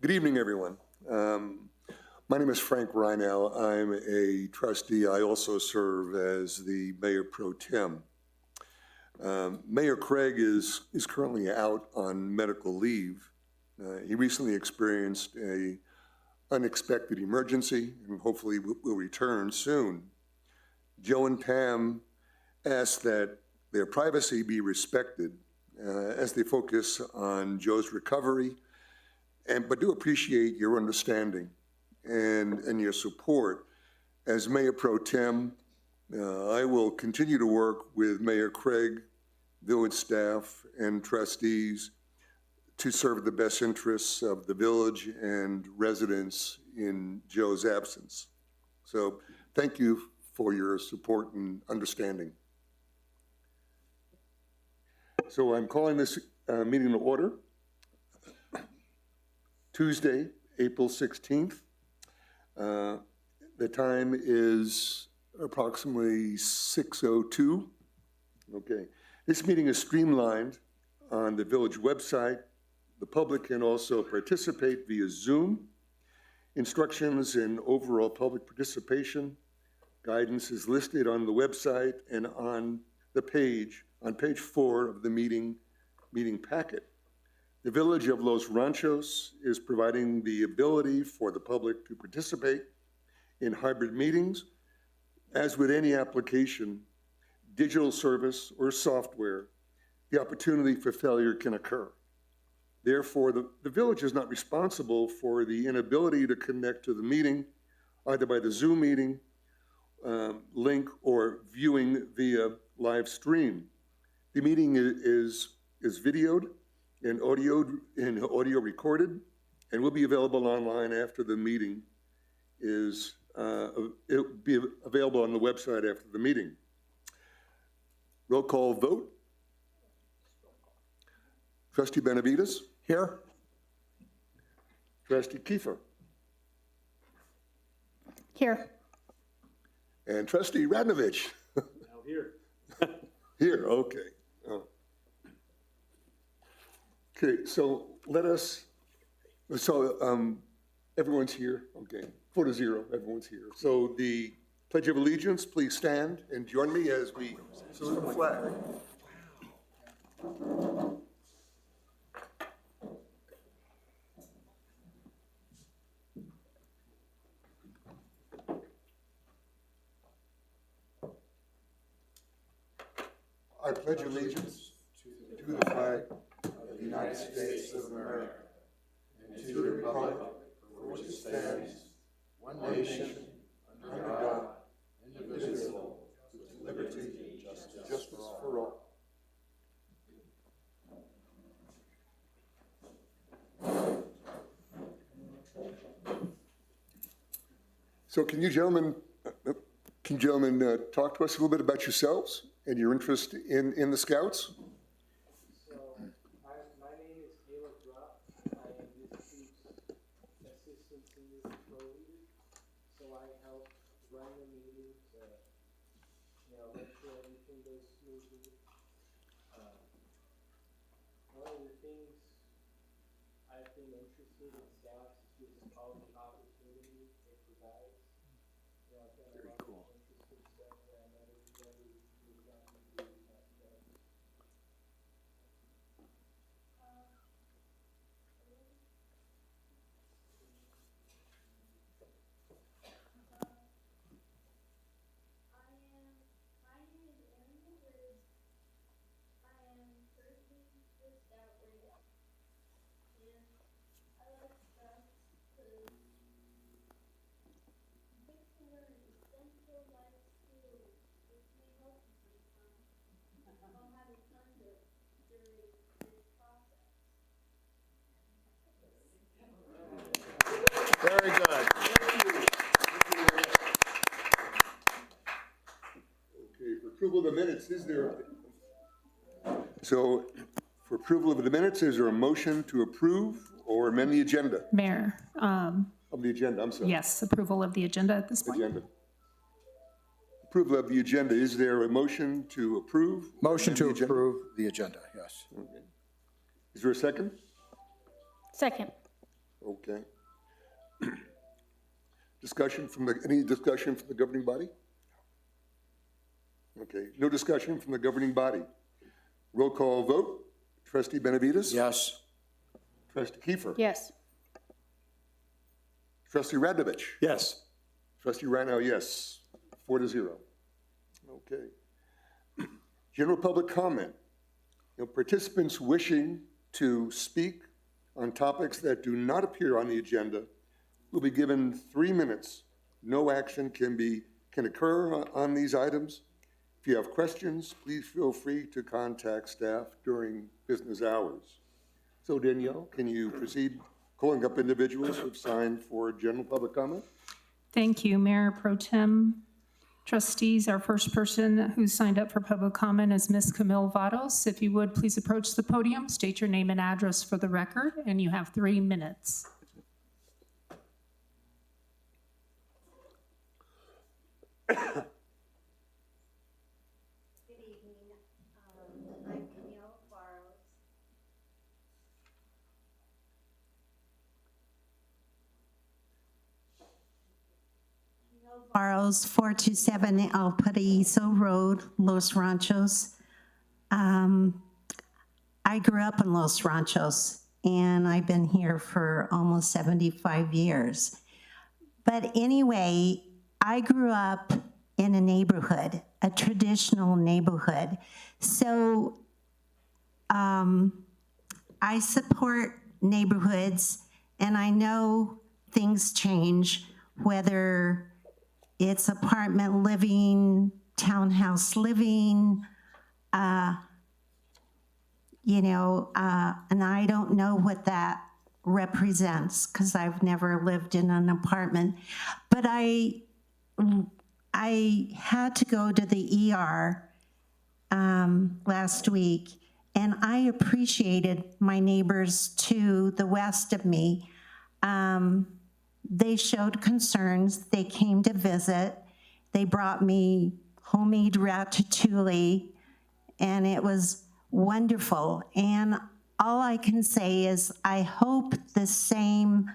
Good evening, everyone. My name is Frank Reinell. I'm a trustee. I also serve as the Mayor Pro Tem. Mayor Craig is currently out on medical leave. He recently experienced a unexpected emergency and hopefully will return soon. Joe and Pam asked that their privacy be respected as they focus on Joe's recovery, but do appreciate your understanding and your support. As Mayor Pro Tem, I will continue to work with Mayor Craig, village staff, and trustees to serve the best interests of the village and residents in Joe's absence. So thank you for your support and understanding. So I'm calling this meeting to order. Tuesday, April 16th. The time is approximately 6:02. Okay. This meeting is streamlined on the village website. The public can also participate via Zoom. Instructions and overall public participation guidance is listed on the website and on the page, on page 4 of the meeting packet. The Village of Los Ranchos is providing the ability for the public to participate in hybrid meetings. As with any application, digital service or software, the opportunity for failure can occur. Therefore, the village is not responsible for the inability to connect to the meeting, either by the Zoom meeting link or viewing via live stream. The meeting is videoed and audio recorded, and will be available online after the meeting is, it'll be available on the website after the meeting. Roll call vote. Trustee Benavides? Here. Trustee Kiefer? Here. And Trustee Radnovich? Now here. Here, okay. Oh. Okay, so everyone's here, okay, 4-0, everyone's here. So the Pledge of Allegiance, please stand and join me as we salute the flag. I pledge allegiance to the flag of the United States of America and to the republic for which it stands, one nation, under God, indivisible, with liberty and justice for all. So can you gentlemen talk to us a little bit about yourselves and your interest in the Scouts? So, my name is Caleb Rupp. I am this chief's assistant senior patrol leader. So I help run the meeting to, make sure everything goes smoothly. One of the things I've been interested in Scouts is just all the opportunity it provides. I've done a lot of interesting stuff that I know everybody is not going to do that stuff. Very good. Okay, for approval of the minutes, is there? So for approval of the minutes, is there a motion to approve or amend the agenda? Mayor, Of the agenda, I'm sorry. yes, approval of the agenda at this point. Agenda. Approval of the agenda, is there a motion to approve? or Motion amend to the agenda? approve the agenda, yes. Okay. Is there a second? Second. Okay. Any discussion from the governing body? Okay, no discussion from the governing body. Roll call vote. Trustee Benavides? Yes. Trustee Kiefer? Yes. Trustee Radovich? Yes. Trustee Rhino, yes. 4-0. Okay. General public comment. Participants wishing to speak on topics that do not appear on the agenda will be given 3 minutes. No action can occur on these items. If you have questions, please feel free to contact staff during business hours. So Danielle, can you proceed calling up individuals who've signed for general public comment? Thank you, Mayor Pro Tem. Trustees, our first person who signed up for public comment is Ms. Camille Vados. If you would, please approach the podium, state your name and address for the record, and you have 3 minutes. Good evening. I'm Camille Barrows. Barrows, 427 El Paraíso Road, Los Ranchos. I grew up in Los Ranchos, and I've been here for almost 75 years. But anyway, I grew up in a neighborhood, a traditional neighborhood. So I support neighborhoods, and I know things change, whether it's apartment living, townhouse living, and I don't know what that represents because I've never lived in an apartment. But I had to go to the ER last week, and I appreciated my neighbors to the west of me. They showed concerns. They came to visit. They brought me homemade ratatouille, and it was wonderful. And all I can say is I hope the same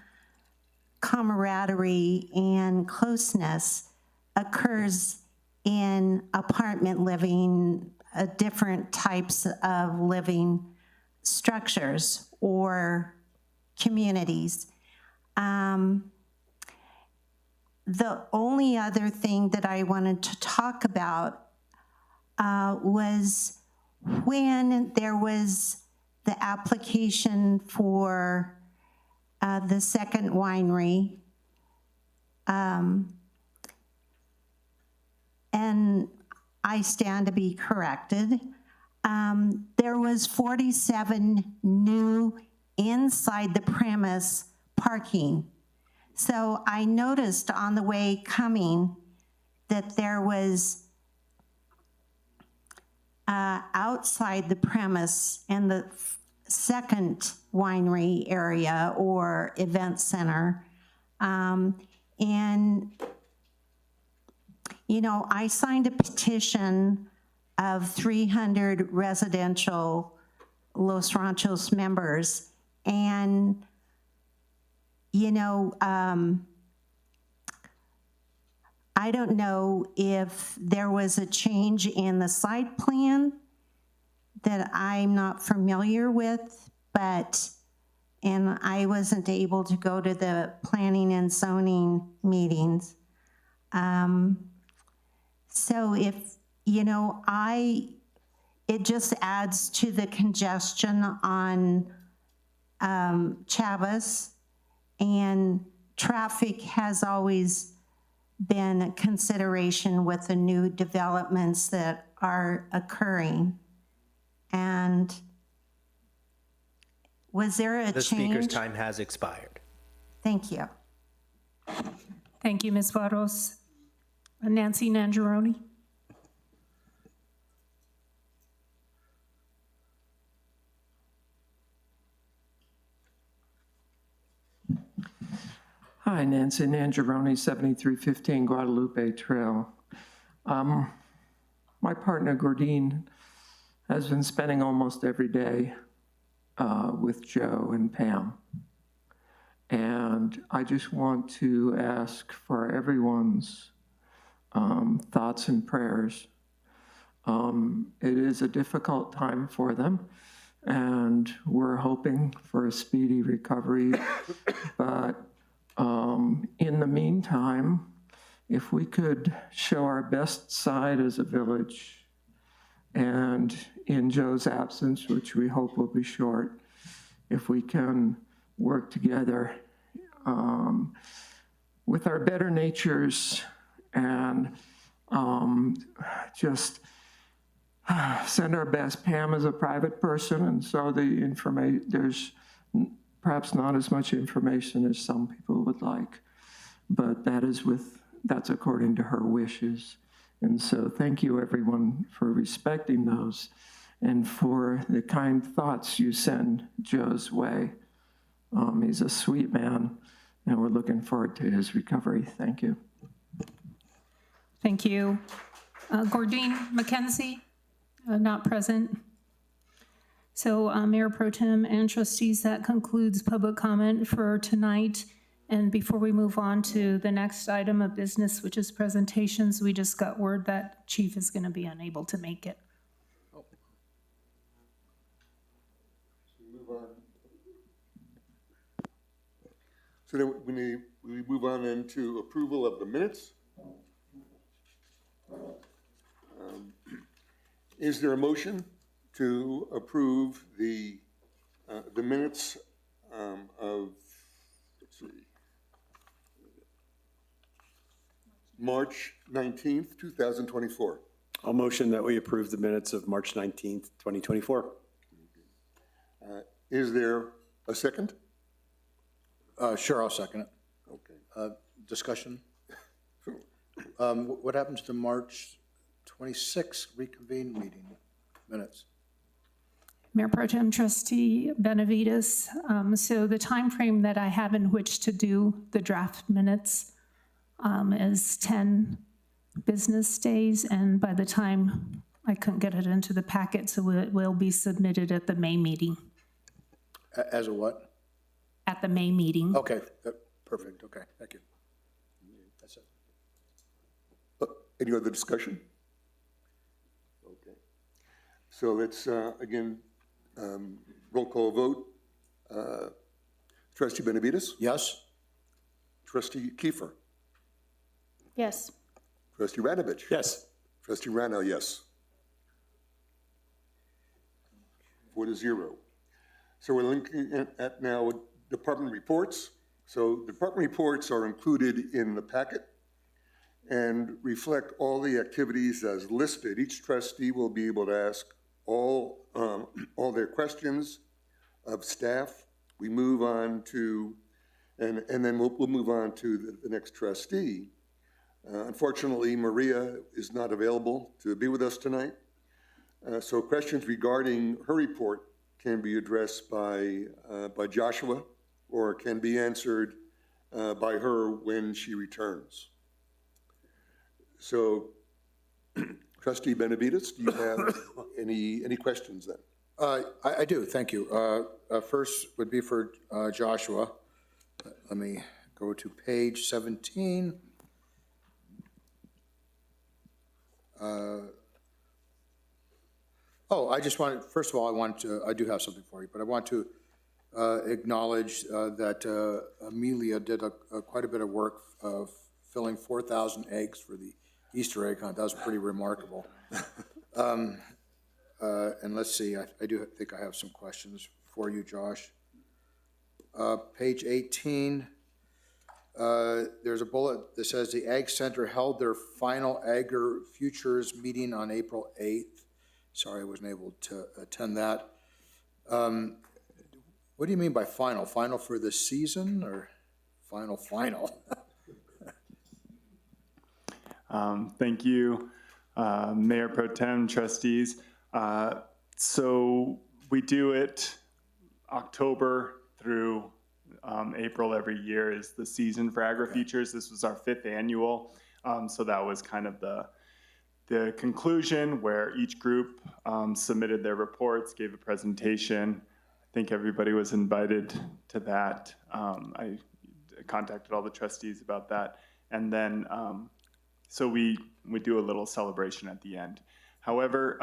camaraderie and closeness occurs in apartment living, different types of living structures or communities. The only other thing that I wanted to talk about was when there was the application for the second winery, and I stand to be corrected, there was 47 new inside the premise parking. So I noticed on the way coming that there was outside the premise in the second winery area or event center. I signed a petition of 300 residential Los Ranchos members, and I don't know if there was a change in the site plan that I'm not familiar with, and I wasn't able to go to the planning and zoning meetings. So if, it just adds to the congestion on Chavez, and traffic has always been a consideration with the new developments that are occurring. And was there a change? The speaker's time has expired. Thank you. Thank you, Ms. Vados. Nancy Nangeroni. Hi, Nancy Nangeroni, 7315 Guadalupe Trail. My partner, Gordine, has been spending almost every day with Joe and Pam. And I just want to ask for everyone's thoughts and prayers. It is a difficult time for them, and we're hoping for a speedy recovery. But in the meantime, if we could show our best side as a village, and in Joe's absence, which we hope will be short, if we can work together with our better natures and just send our best. Pam is a private person, and so there's perhaps not as much information as some people would like, but that's according to her wishes. And so thank you, everyone, for respecting those and for the kind thoughts you send Joe's way. He's a sweet man, and we're looking forward to his recovery. Thank you. Thank you. Gordine McKenzie, not present. So Mayor Pro Tem and trustees, that concludes public comment for tonight. And before we move on to the next item of business, which is presentations, we just got word that Chief is going to be unable to make it. So then we move on into approval of the minutes. Is there a motion to approve the minutes of, let's see, March 19th, 2024? I'll motion that we approve the minutes of March 19th, 2024. Is there a second? Sure, I'll second it. Okay. Discussion? What happens to March 26th reconvene meeting minutes? Mayor Pro Tem Trustee Benavides, so the time frame that I have in which to do the draft minutes is 10 business days, and by the time I couldn't get it into the packet, so it will be submitted at the May meeting. As a what? At the May meeting. Okay, perfect, okay, thank you. That's it. Any other discussion? Okay. So let's, again, roll call vote. Trustee Benavides? Yes? Trustee Kiefer? Yes. Trustee Radovich? Yes. Trustee Rano, yes. 4-0. So we're looking at now department reports. So department reports are included in the packet and reflect all the activities as listed. Each trustee will be able to ask all their questions of staff. We move on to, and then we'll move on to the next trustee. Unfortunately, Maria is not available to be with us tonight. So questions regarding her report can be addressed by Joshua or can be answered by her when she returns. So, Trustee Benavides, do you have any questions then? I do, thank you. First would be for Joshua. Let me go to page 17. I just wanted, first of all, I do have something for you, but I want to acknowledge that Amelia did quite a bit of work of filling 4,000 eggs for the Easter egg hunt. That was pretty remarkable. And let's see, I do think I have some questions for you, Josh. Page 18, there's a bullet that says the Ag Center held their final Agri Futures meeting on April 8th. Sorry, I wasn't able to attend that. What do you mean by final? Final for the season or final? Thank you, Mayor Pro Tem, trustees. So we do it October through April every year is the season for AgriFutures. This was our 5th annual. So that was kind of the conclusion where each group submitted their reports, gave a presentation. I think everybody was invited to that. I contacted all the trustees about that. And then, so we do a little celebration at the end. However,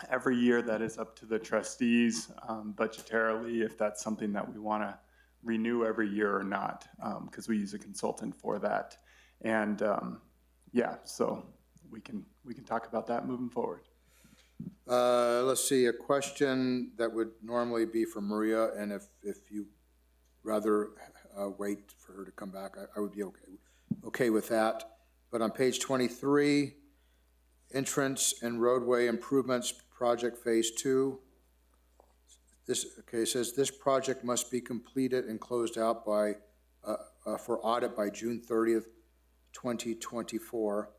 every year that is up to the trustees budgetarily, if that's something that we want to renew every year or not, because we use a consultant for that. And yeah, so we can talk about that moving forward. Let's see, a question that would normally be for Maria, and if you rather wait for her to come back, I would be okay with that. But on page 23, entrance and roadway improvements, project phase 2. This, okay, it says this project must be completed and closed out by, for audit by June 30th, 2024.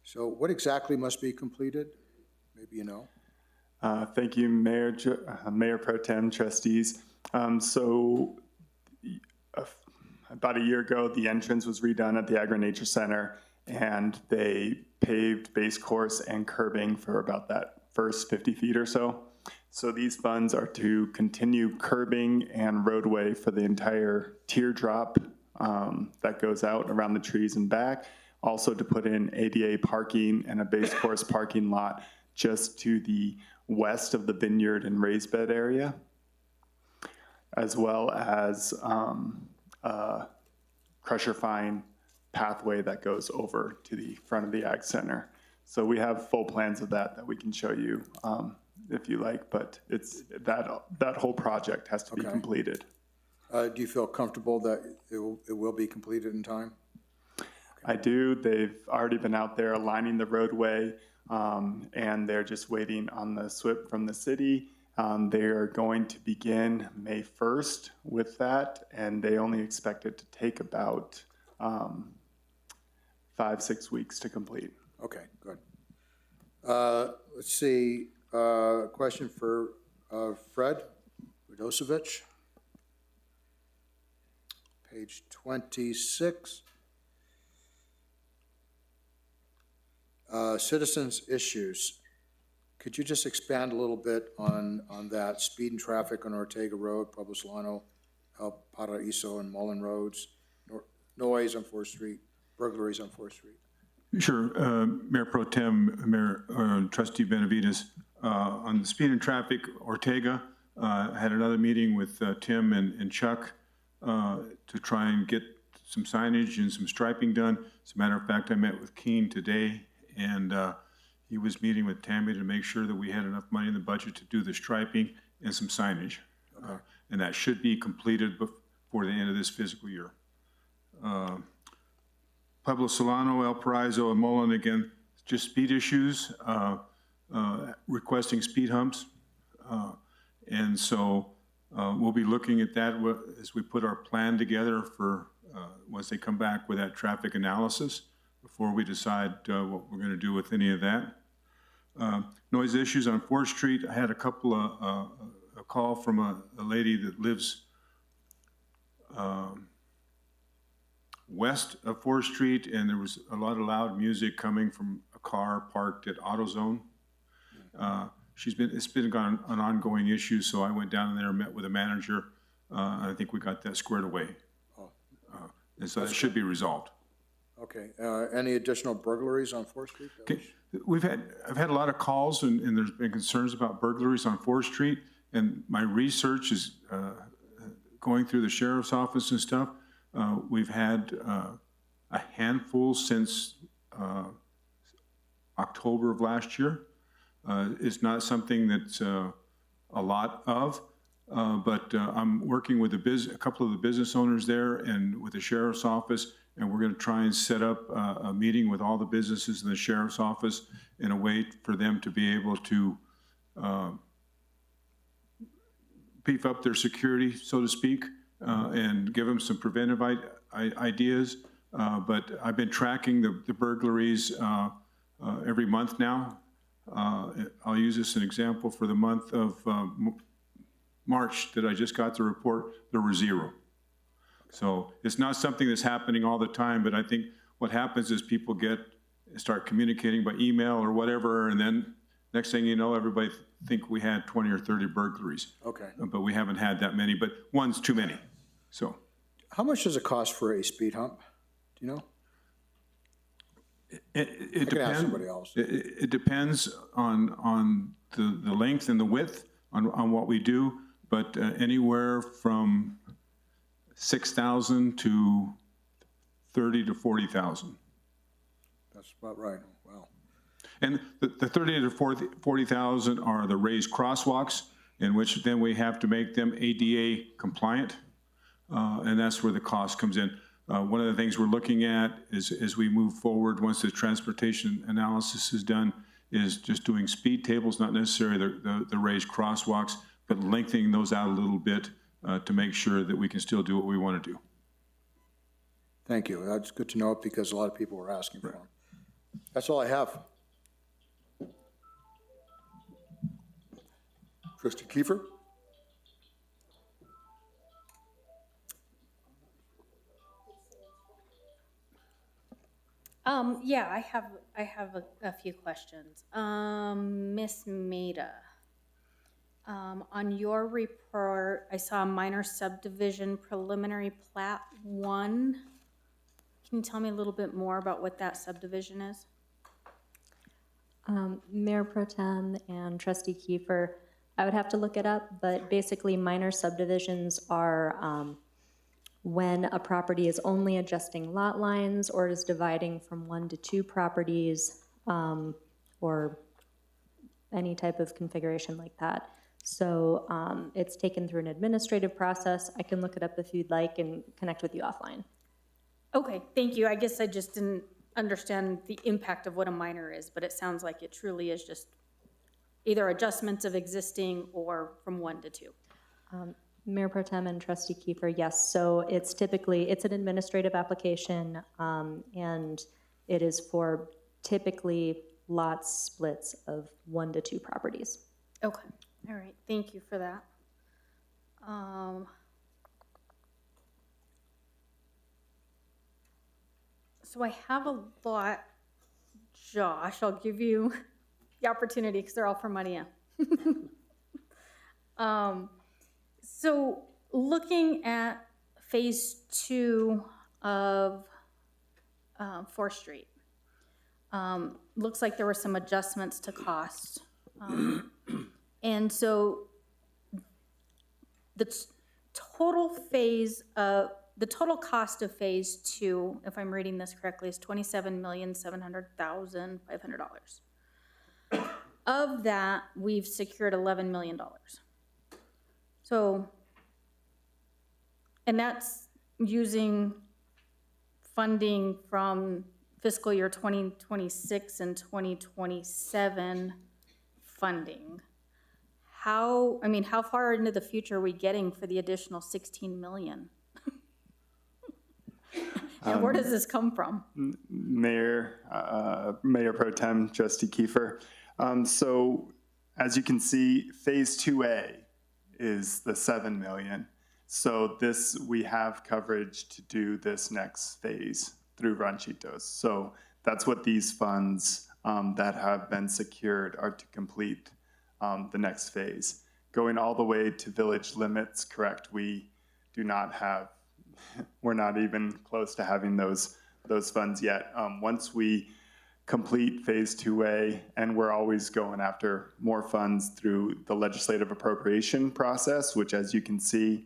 So what exactly must be completed? Maybe you know. Thank you, Mayor Pro Tem, trustees. So about a year ago, the entrance was redone at the Agri-Nature Center, and they paved base course and curbing for about that first 50 feet or so. So these funds are to continue curbing and roadway for the entire teardrop that goes out around the trees and back. Also to put in ADA parking and a base course parking lot just to the west of the vineyard and raised bed area, as well as crusher fine pathway that goes over to the front of the Ag Center. So we have full plans of that we can show you if you like, but it's that whole project has to be completed. Do you feel comfortable that it will be completed in time? I do. They've already been out there aligning the roadway, and they're just waiting on the SWIP from the city. They are going to begin May 1st with that, and they only expect it to take about 5-6 weeks to complete. Okay, good. Let's see, question for Fred Radosevich. Page 26. Citizens' issues. Could you just expand a little bit on that? Speed and traffic on Ortega Road, Pueblo Solano, El Paraíso, and Mullen Roads, noise on 4th Street, burglaries on 4th Street. Sure, Mayor Pro Tem, Trustee Benavides, on the speed and traffic, Ortega, I had another meeting with Tim and Chuck to try and get some signage and some striping done. As a matter of fact, I met with Keene today, and he was meeting with Tammy to make sure that we had enough money in the budget to do the striping and some signage. Okay. And that should be completed before the end of this fiscal year. Pueblo Solano, El Paraíso, and Mullen, again, just speed issues, requesting speed humps. And so we'll be looking at that as we put our plan together for once they come back with that traffic analysis before we decide what we're going to do with any of that. Noise issues on 4th Street. I had a couple of, a call from a lady that lives west of 4th Street, and there was a lot of loud music coming from a car parked at AutoZone. It's been an ongoing issue, so I went down there and met with a manager. I think we got that squared away. And so that should be resolved. Okay. Any additional burglaries on 4th Street? Okay. I've had a lot of calls, and there's been concerns about burglaries on 4th Street, and my research is going through the sheriff's office and stuff. We've had a handful since October of last year. It's not something that's a lot of, but I'm working with a couple of the business owners there and with the sheriff's office, and we're going to try and set up a meeting with all the businesses in the sheriff's office in a way for them to be able to beef up their security, so to speak, and give them some preventive ideas. But I've been tracking the burglaries every month now. I'll use this as an example. For the month of March that I just got the report, there were 0. So it's not something that's happening all the time, but I think what happens is people start communicating by email or whatever, and then Next thing you know, everybody think we had 20 or 30 burglaries. Okay. But we haven't had that many, but one's too many, so. How much does it cost for a speed hump? Do you know? It I can ask depends. somebody else. It depends on the length and the width on what we do, but anywhere from 6,000 to 30 to 40,000. That's about right. Wow. And the 30 to 40,000 are the raised crosswalks, in which then we have to make them ADA compliant, and that's where the cost comes in. One of the things we're looking at is, as we move forward, once the transportation analysis is done, is just doing speed tables, not necessarily the raised crosswalks, but lengthening those out a little bit to make sure that we can still do what we want to do. Thank you. That's good to know because a lot of people were asking for them. That's all I have. Trustee Kiefer? Yeah, I have a few questions. Miss Maida, on your report, I saw minor subdivision preliminary plat 1. Can you tell me a little bit more about what that subdivision is? Mayor Pro Tem and Trustee Kiefer, I would have to look it up, but basically minor subdivisions are when a property is only adjusting lot lines or is dividing from 1 to 2 properties, or any type of configuration like that. So it's taken through an administrative process. I can look it up if you'd like and connect with you offline. Okay, thank you. I guess I just didn't understand the impact of what a minor is, but it sounds like it truly is just either adjustments of existing or from 1 to 2. Mayor Pro Tem and Trustee Kiefer, yes. So it's typically, it's an administrative application, and it is for typically lot splits of 1 to 2 properties. Okay, all right, thank you for that. So I have a lot, Josh, I'll give you the opportunity because they're all for Maria. So looking at phase 2 of 4th Street, looks like there were some adjustments to costs. And so the total cost of phase 2, if I'm reading this correctly, is $27,700,500. Of that, we've secured $11 million. So, and that's using funding from fiscal year 2026 and 2027 funding. How far into the future are we getting for the additional 16 million? And where does this come from? Mayor Pro Tem, Trustee Kiefer. So as you can see, phase 2A is the 7 million. So this, we have coverage to do this next phase through Ranchitos. So that's what these funds that have been secured are to complete the next phase. Going all the way to village limits, correct, we do not have, we're not even close to having those funds yet. Once we complete phase 2A, and we're always going after more funds through the legislative appropriation process, which as you can see,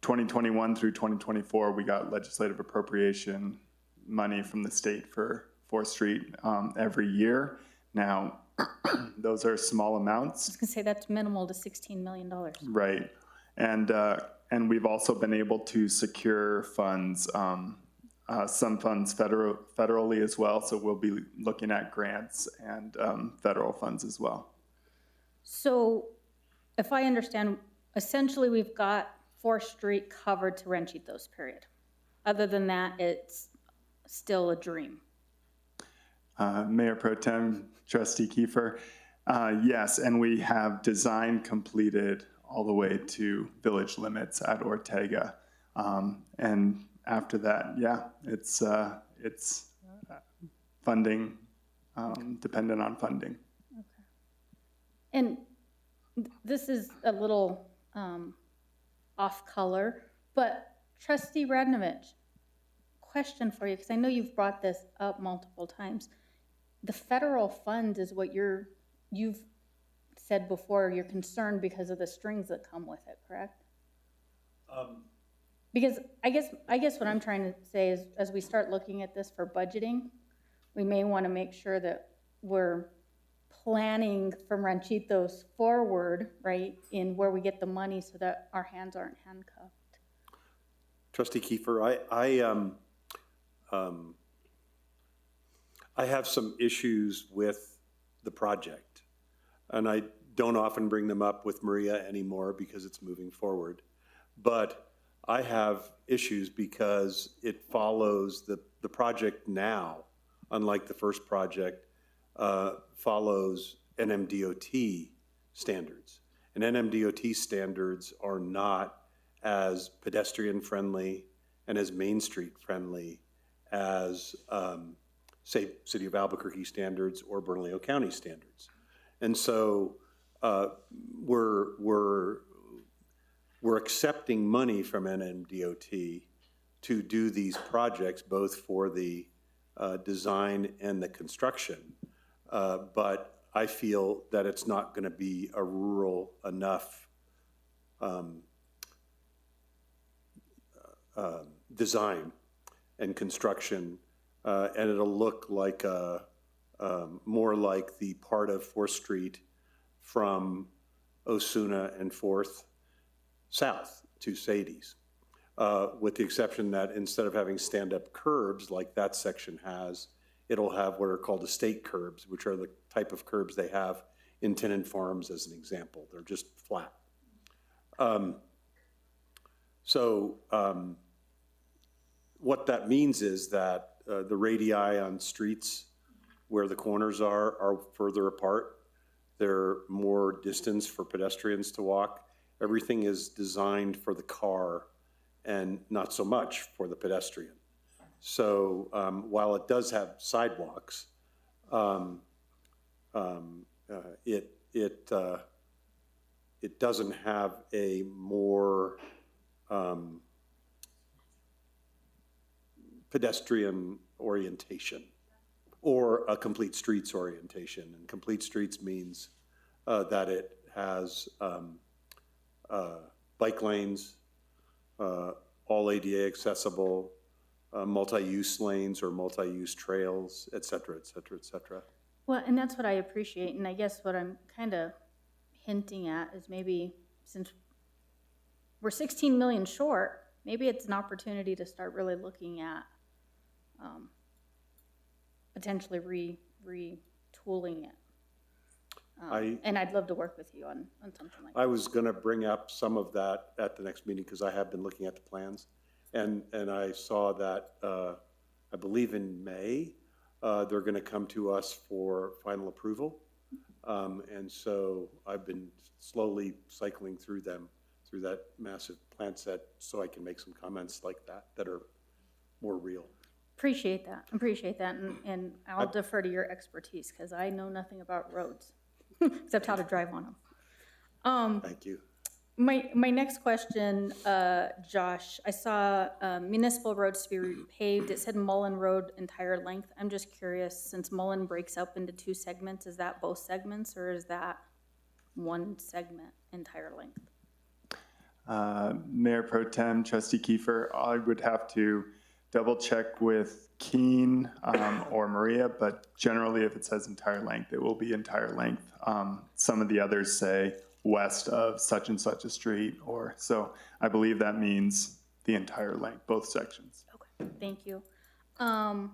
2021 through 2024, we got legislative appropriation money from the state for 4th Street every year. Now, those are small amounts. I was gonna say that's minimal to $16 million. Right. And we've also been able to secure funds, some funds federally as well. So we'll be looking at grants and federal funds as well. So if I understand, essentially we've got 4th Street covered to Ranchitos, period. Other than that, it's still a dream. Mayor Pro Tem, Trustee Kiefer, yes, and we have design completed all the way to village limits at Ortega. And after that, yeah, it's funding, dependent on funding. And this is a little off color, but Trustee Radnovich, question for you, because I know you've brought this up multiple times. The federal fund is what you've said before, you're concerned because of the strings that come with it, correct? Because I guess what I'm trying to say is, as we start looking at this for budgeting, we may want to make sure that we're planning from Ranchitos forward, right, in where we get the money so that our hands aren't handcuffed. Trustee Kiefer, I have some issues with the project, and I don't often bring them up with Maria anymore because it's moving forward. But I have issues because it follows the project now, unlike the first project, follows NMDOT standards. And NMDOT standards are not as pedestrian-friendly and as Main Street-friendly as, say, City of Albuquerque standards or Bernalillo County standards. And so we're accepting money from NMDOT to do these projects, both for the design and the construction. But I feel that it's not going to be a rural enough design and construction, and it'll look like more like the part of 4th Street from Osuna and 4th south to Sadie's, with the exception that instead of having stand-up curbs like that section has, it'll have what are called estate curbs, which are the type of curbs they have in tenant farms, as an example. They're just flat. What that means is that the radii on streets where the corners are further apart. They're more distance for pedestrians to walk. Everything is designed for the car and not so much for the pedestrian. So while it does have sidewalks, it doesn't have a more pedestrian orientation or a complete streets orientation. And complete streets means that it has bike lanes, all ADA accessible, multi-use lanes or multi-use trails, et cetera, et cetera, et cetera. Well, and that's what I appreciate, and I guess what I'm kind of hinting at is maybe since we're 16 million short, maybe it's an opportunity to start really looking at potentially retooling it. And I'd love to work with you on something like that. I was going to bring up some of that at the next meeting because I have been looking at the plans, and I saw that I believe in May they're going to come to us for final approval, and so I've been slowly cycling through them, through that massive plan set, so I can make some comments like that are more real. Appreciate that, and I'll defer to your expertise because I know nothing about roads except how to drive on them. Thank you. My next question, Josh, I saw municipal roads to be repaved. It said Mullen Road entire length. I'm just curious, since Mullen breaks up into 2 segments, is that both segments or is that one segment entire length? Mayor Pro Tem, Trustee Kiefer, I would have to double check with Keen or Maria, but generally if it says entire length, it will be entire length. Some of the others say west of such and such a street, or so I believe that means the entire length, both sections. Okay, thank you. I'm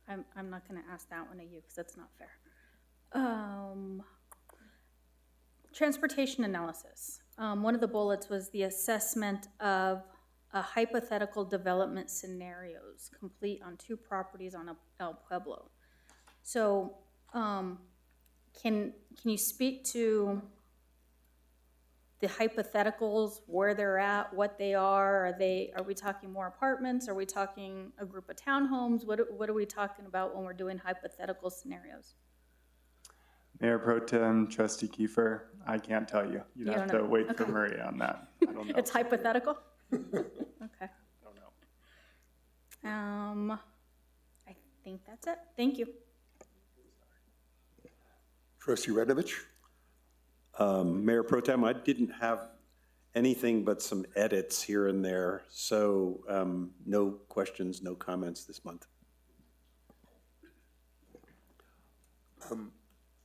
not going to ask that one of you because that's not fair. Transportation analysis. One of the bullets was the assessment of a hypothetical development scenarios complete on 2 properties on El Pueblo. So can you speak to the hypotheticals, where they're at, what they are? Are we talking more apartments? Are we talking a group of townhomes? What are we talking about when we're doing hypothetical scenarios? Mayor Pro Tem, Trustee Kiefer, I can't tell you. You'd You have don't to know. wait for Okay. Maria on that. I don't know. It's hypothetical? Okay. I don't know. I think that's it. Thank you. Trustee Radovich? Mayor Pro Tem, I didn't have anything but some edits here and there, so no questions, no comments this month.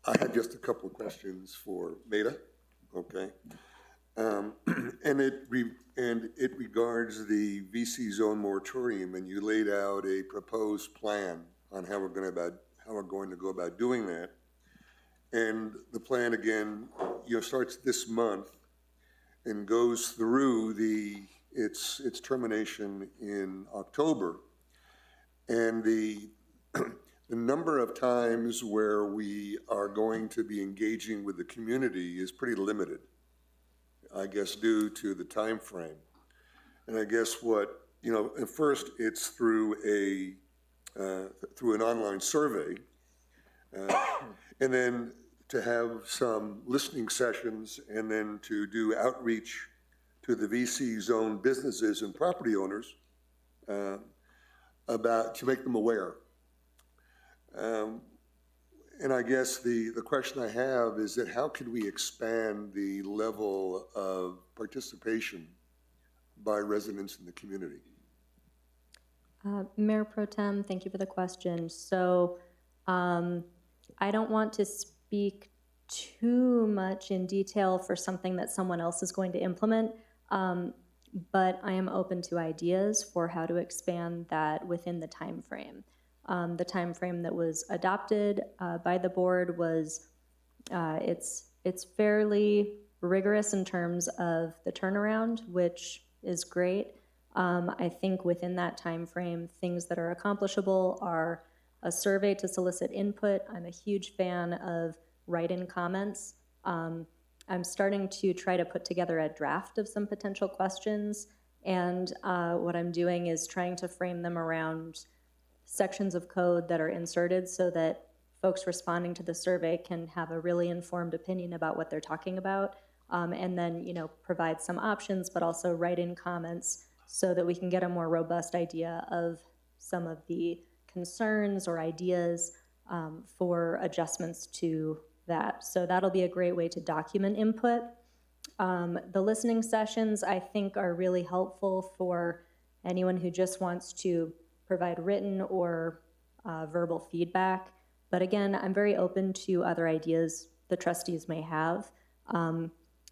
I had just a couple of questions for Maida, okay? And it regards the VC zone moratorium, and you laid out a proposed plan on how we're going to go about doing that. And the plan, again, starts this month and goes through its termination in October. And the number of times where we are going to be engaging with the community is pretty limited, I guess, due to the time frame. And I guess at first it's through an online survey, and then to have some listening sessions, and then to do outreach to the VC zone businesses and property owners to make them aware. And I guess the question I have is that how could we expand the level of participation by residents in the community? Mayor Pro Tem, thank you for the question. So I don't want to speak too much in detail for something that someone else is going to implement, but I am open to ideas for how to expand that within the time frame. The time frame that was adopted by the board was, it's fairly rigorous in terms of the turnaround, which is great. I think within that time frame, things that are accomplishable are a survey to solicit input. I'm a huge fan of write-in comments. I'm starting to try to put together a draft of some potential questions, and what I'm doing is trying to frame them around sections of code that are inserted so that folks responding to the survey can have a really informed opinion about what they're talking about, and then provide some options, but also write in comments so that we can get a more robust idea of some of the concerns or ideas for adjustments to that. So that'll be a great way to document input. The listening sessions, I think, are really helpful for anyone who just wants to provide written or verbal feedback. But again, I'm very open to other ideas the trustees may have.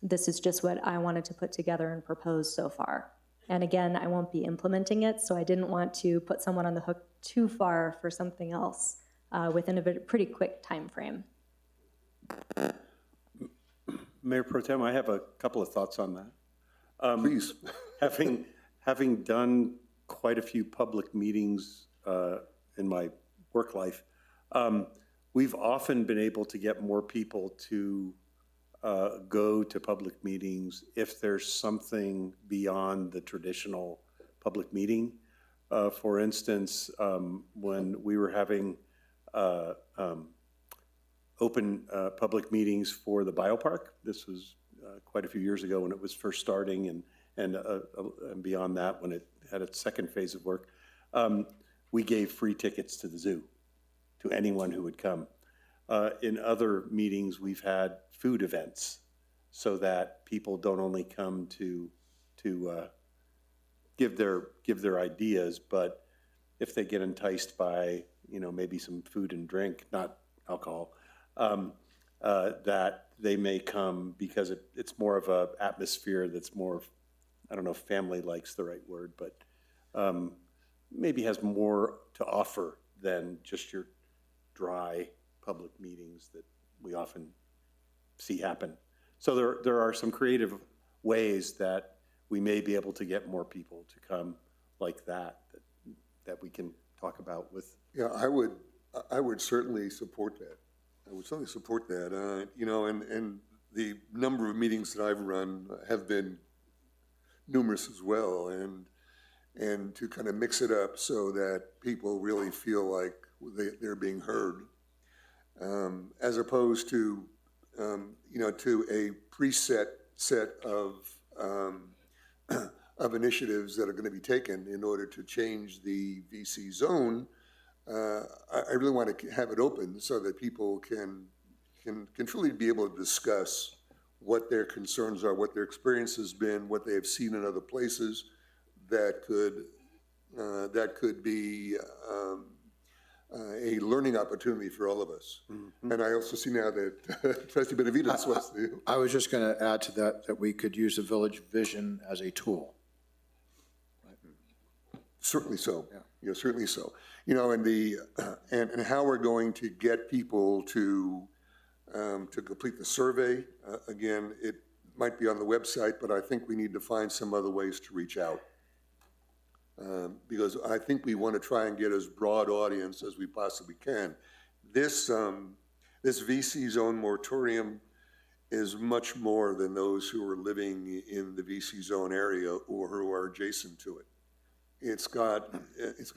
This is just what I wanted to put together and propose so far. And again, I won't be implementing it, so I didn't want to put someone on the hook too far for something else within a pretty quick time frame. Mayor Pro Tem, I have a couple of thoughts on that. Please. Having done quite a few public meetings in my work life, we've often been able to get more people to go to public meetings if there's something beyond the traditional public meeting. For instance, when we were having open public meetings for the biopark, this was quite a few years ago when it was first starting, and beyond that when it had its second phase of work, we gave free tickets to the zoo to anyone who would come. In other meetings, we've had food events so that people don't only come to give their ideas, but if they get enticed by maybe some food and drink, not alcohol, that they may come because it's more of a atmosphere that's more, I don't know if family like's the right word, but maybe has more to offer than just your dry public meetings that we often see happen. So there are some creative ways that we may be able to get more people to come like that we can talk about with. Yeah, I would certainly support that. I would certainly support that. And the number of meetings that I've run have been numerous as well, and to kind of mix it up so that people really feel like they're being heard. as opposed to, to a preset set of initiatives that are going to be taken in order to change the VC zone. I really want to have it open so that people can truly be able to discuss what their concerns are, what their experience has been, what they have seen in other places that could be a learning opportunity for all of us. And I also see now that Trustee Benavides wants to. I was just going to add to that we could use the village vision as a tool. Certainly so. Yeah, certainly so. And how we're going to get people to complete the survey. Again, it might be on the website, but I think we need to find some other ways to reach out. Because I think we want to try and get as broad audience as we possibly can. This VC zone moratorium is much more than those who are living in the VC zone area or who are adjacent to it. It's got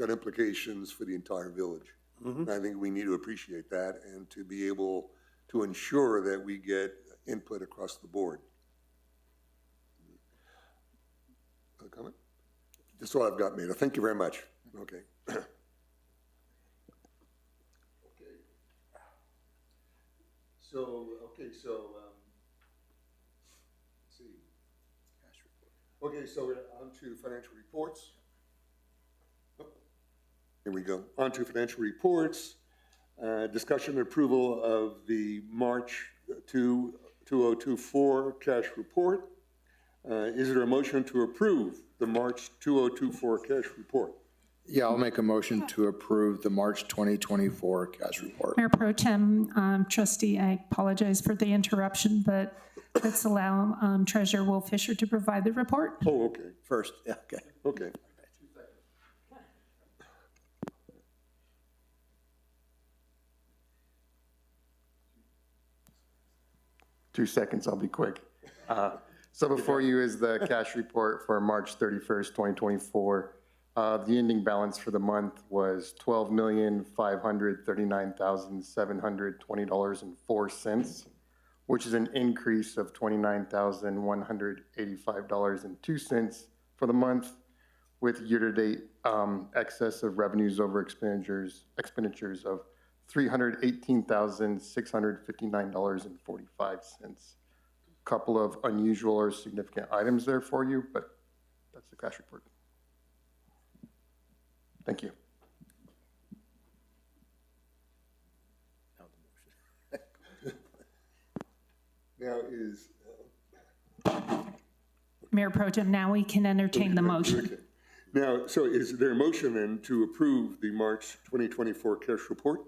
implications for the entire village. And I think we need to appreciate that and to be able to ensure that we get input across the board. Other comment? That's all I've got, Mayor. Thank you very much. Okay. Okay. So, let's see. Okay, so we're on to financial reports. Here we go. On to financial reports. Discussion and approval of the March 2024 cash report. Is there a motion to approve the March 2024 cash report? Yeah, I'll make a motion to approve the March 2024 cash report. Mayor Pro Tem, Trustee, I apologize for the interruption, but let's allow Treasurer Will Fisher to provide the report. Oh, okay. First, yeah, okay. Okay. 2 seconds, I'll be quick. So before you is the cash report for March 31st, 2024. The ending balance for the month was $12,539,720.04, which is an increase of $29,185.02 for the month, with year-to-date excess of revenues over expenditures of $318,659.45. Couple of unusual or significant items there for you, but that's the cash report. Thank you. Now is. Mayor Pro Tem, now we can entertain the motion. Okay. Now, so is there a motion then to approve the March 2024 cash report?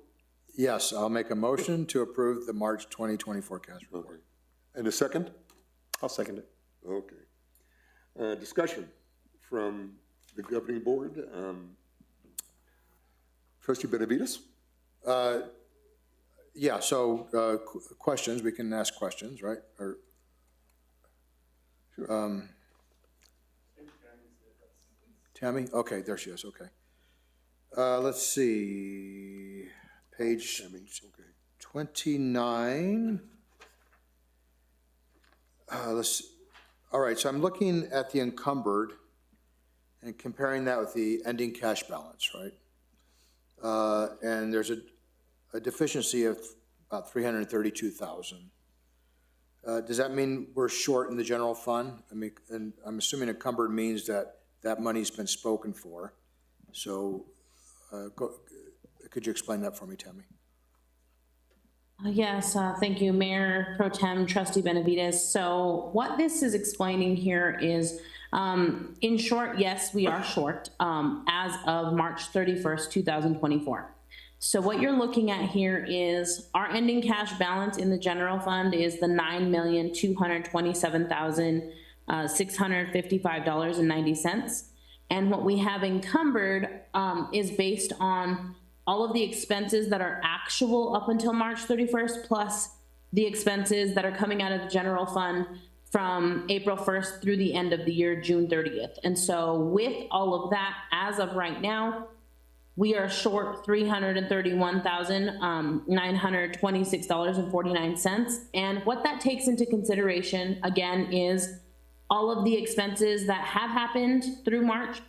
Yes, I'll make a motion to approve the March 2024 cash report. Okay. And a second? I'll second it. Okay. Discussion from the governing board. Trustee Benavides? Yeah, so questions, we can ask questions, right? Or, Tammy? Okay, there she is, okay. Let's see, page 29. All right, so I'm looking at the encumbered and comparing that with the ending cash balance, right? And there's a deficiency of about $332,000. Does that mean we're short in the general fund? I mean, and I'm assuming encumbered means that that money's been spoken for. So could you explain that for me, Tammy? Yes, thank you, Mayor Pro Tem, Trustee Benavides. So what this is explaining here is, in short, yes, we are short as of March 31st, 2024. So what you're looking at here is our ending cash balance in the general fund is the $9,227,655.90. And what we have encumbered is based on all of the expenses that are actual up until March 31st, plus the expenses that are coming out of the general fund from April 1st through the end of the year, June 30th. And so with all of that, as of right now, we are short $331,926.49. And what that takes into consideration, again, is all of the expenses that have happened through March,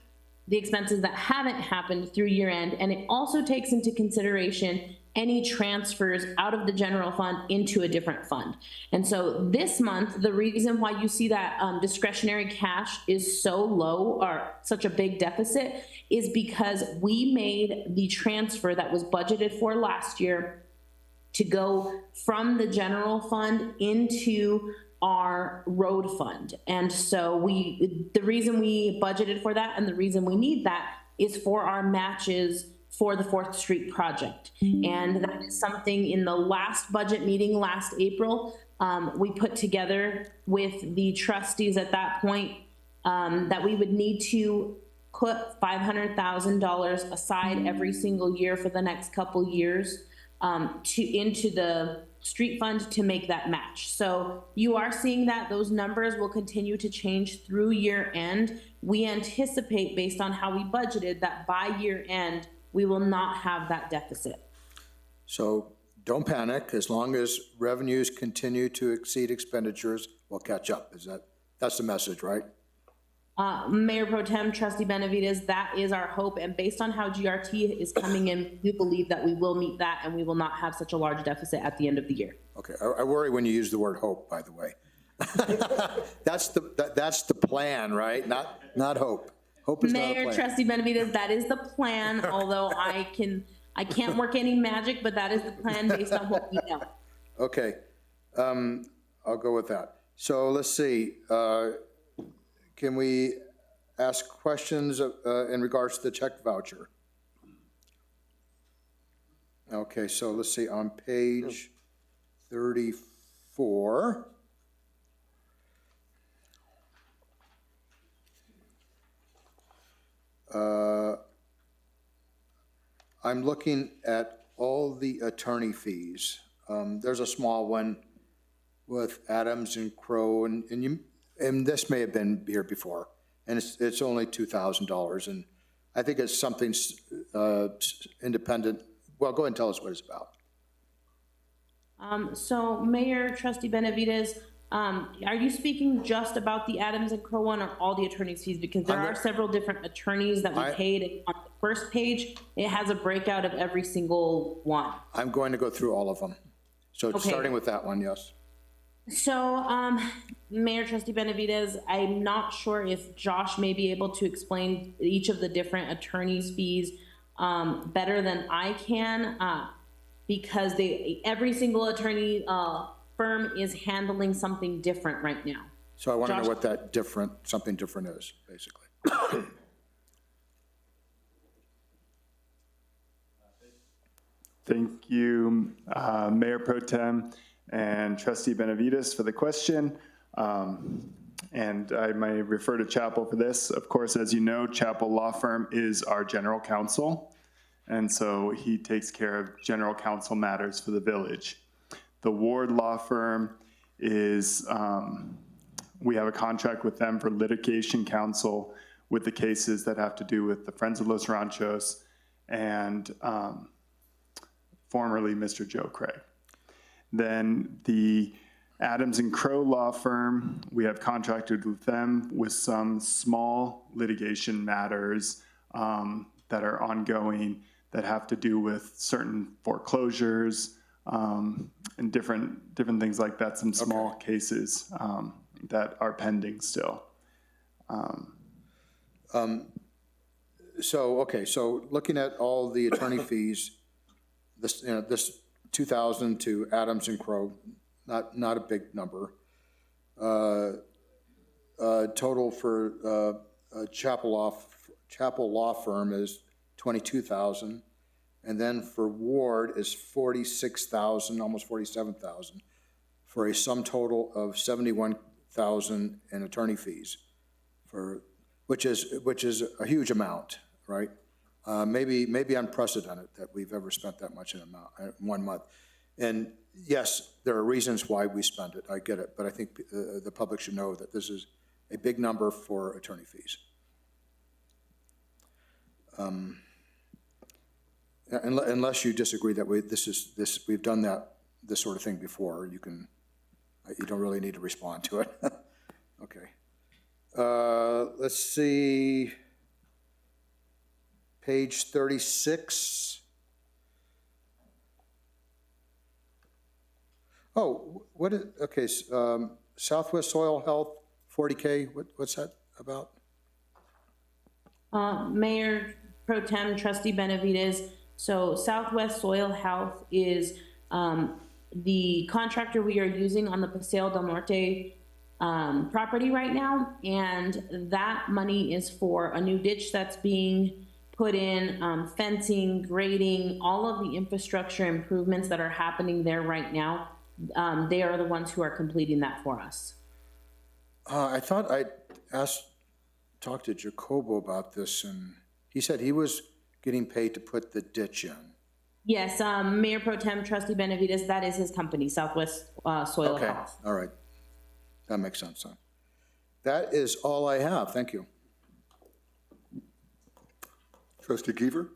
the expenses that haven't happened through year end, and it also takes into consideration any transfers out of the general fund into a different fund. And so this month, the reason why you see that discretionary cash is so low or such a big deficit is because we made the transfer that was budgeted for last year to go from the general fund into our road fund. And so the reason we budgeted for that and the reason we need that is for our matches for the 4th Street project. And that is something in the last budget meeting last April, we put together with the trustees at that point, that we would need to put $500,000 aside every single year for the next couple years into the street fund to make that match. So you are seeing that those numbers will continue to change through year end. We anticipate, based on how we budgeted, that by year end, we will not have that deficit. So don't panic. As long as revenues continue to exceed expenditures, we'll catch up. That's the message, right? Mayor Pro Tem, Trustee Benavides, that is our hope. And based on how GRT is coming in, we believe that we will meet that and we will not have such a large deficit at the end of the year. Okay, I worry when you use the word hope, by the way. That's the plan, right? Not hope. Hope is not a Mayor, plan. Trustee Benavides, that is the plan, although I can't work any magic, but that is the plan based on what we know. Okay, I'll go with that. So let's see, can we ask questions in regards to the check voucher? Okay, so let's see, on page 34. I'm looking at all the attorney fees. There's a small one with Adams and Crow, and this may have been here before, and it's only $2,000, and I think it's something independent. Well, go ahead and tell us what it's about. So Mayor, Trustee Benavides, are you speaking just about the Adams and Crow one or all the attorney's fees? Because there are several different attorneys that we paid. On the first page, it has a breakout of every single one. I'm going to go through all of them. So Okay. Starting with that one, yes. So, Mayor, Trustee Benavides, I'm not sure if Josh may be able to explain each of the different attorney's fees better than I can, because every single attorney firm is handling something different right now. So I want to know Josh? what that something different is, basically. Thank you, Mayor Pro Tem and Trustee Benavides for the question. And I may refer to Chapel for this. Of course, as you know, Chapel Law Firm is our general counsel. And so he takes care of general counsel matters for the village. The Ward Law Firm is, we have a contract with them for litigation counsel with the cases that have to do with the Friends of Los Ranchos and formerly Mr. Joe Craig. Then the Adams and Crow Law Firm, we have contracted with them with some small litigation matters that are ongoing that have to do with certain foreclosures and different things like that, some small cases that are pending still. So looking at all the attorney fees, this 2,000 to Adams and Crow, not a big number. Total for Chapel Law Firm is 22,000, and then for Ward is 46,000, almost 47,000, for a sum total of 71,000 in attorney fees, which is a huge amount, right? Maybe unprecedented that we've ever spent that much in 1 month. And yes, there are reasons why we spend it. I get it, but I think the public should know that this is a big number for attorney fees. Unless you disagree that we've done this sort of thing before, you don't really need to respond to it. Okay. Let's see, page 36. Oh, what is, okay, Southwest Soil Health, 40K, what's that about? Mayor Pro Tem Trustee Benavides, so Southwest Soil Health is the contractor we are using on the Paseo del Norte property right now, and that money is for a new ditch that's being put in, fencing, grading, all of the infrastructure improvements that are happening there right now. They are the ones who are completing that for us. I thought I talked to Jacobo about this, and he said he was getting paid to put the ditch in. Yes, Mayor Pro Tem Trustee Benavides, that is his company, Southwest Soil Okay, Health. all right. That makes sense, then. That is all I have. Thank you. Trustee Kiefer?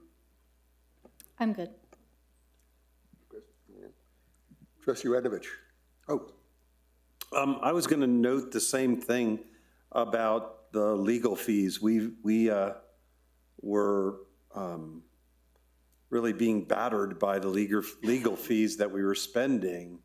I'm good. Trustee Radovich? Oh, I was going to note the same thing about the legal fees. We were really being battered by the legal fees that we were spending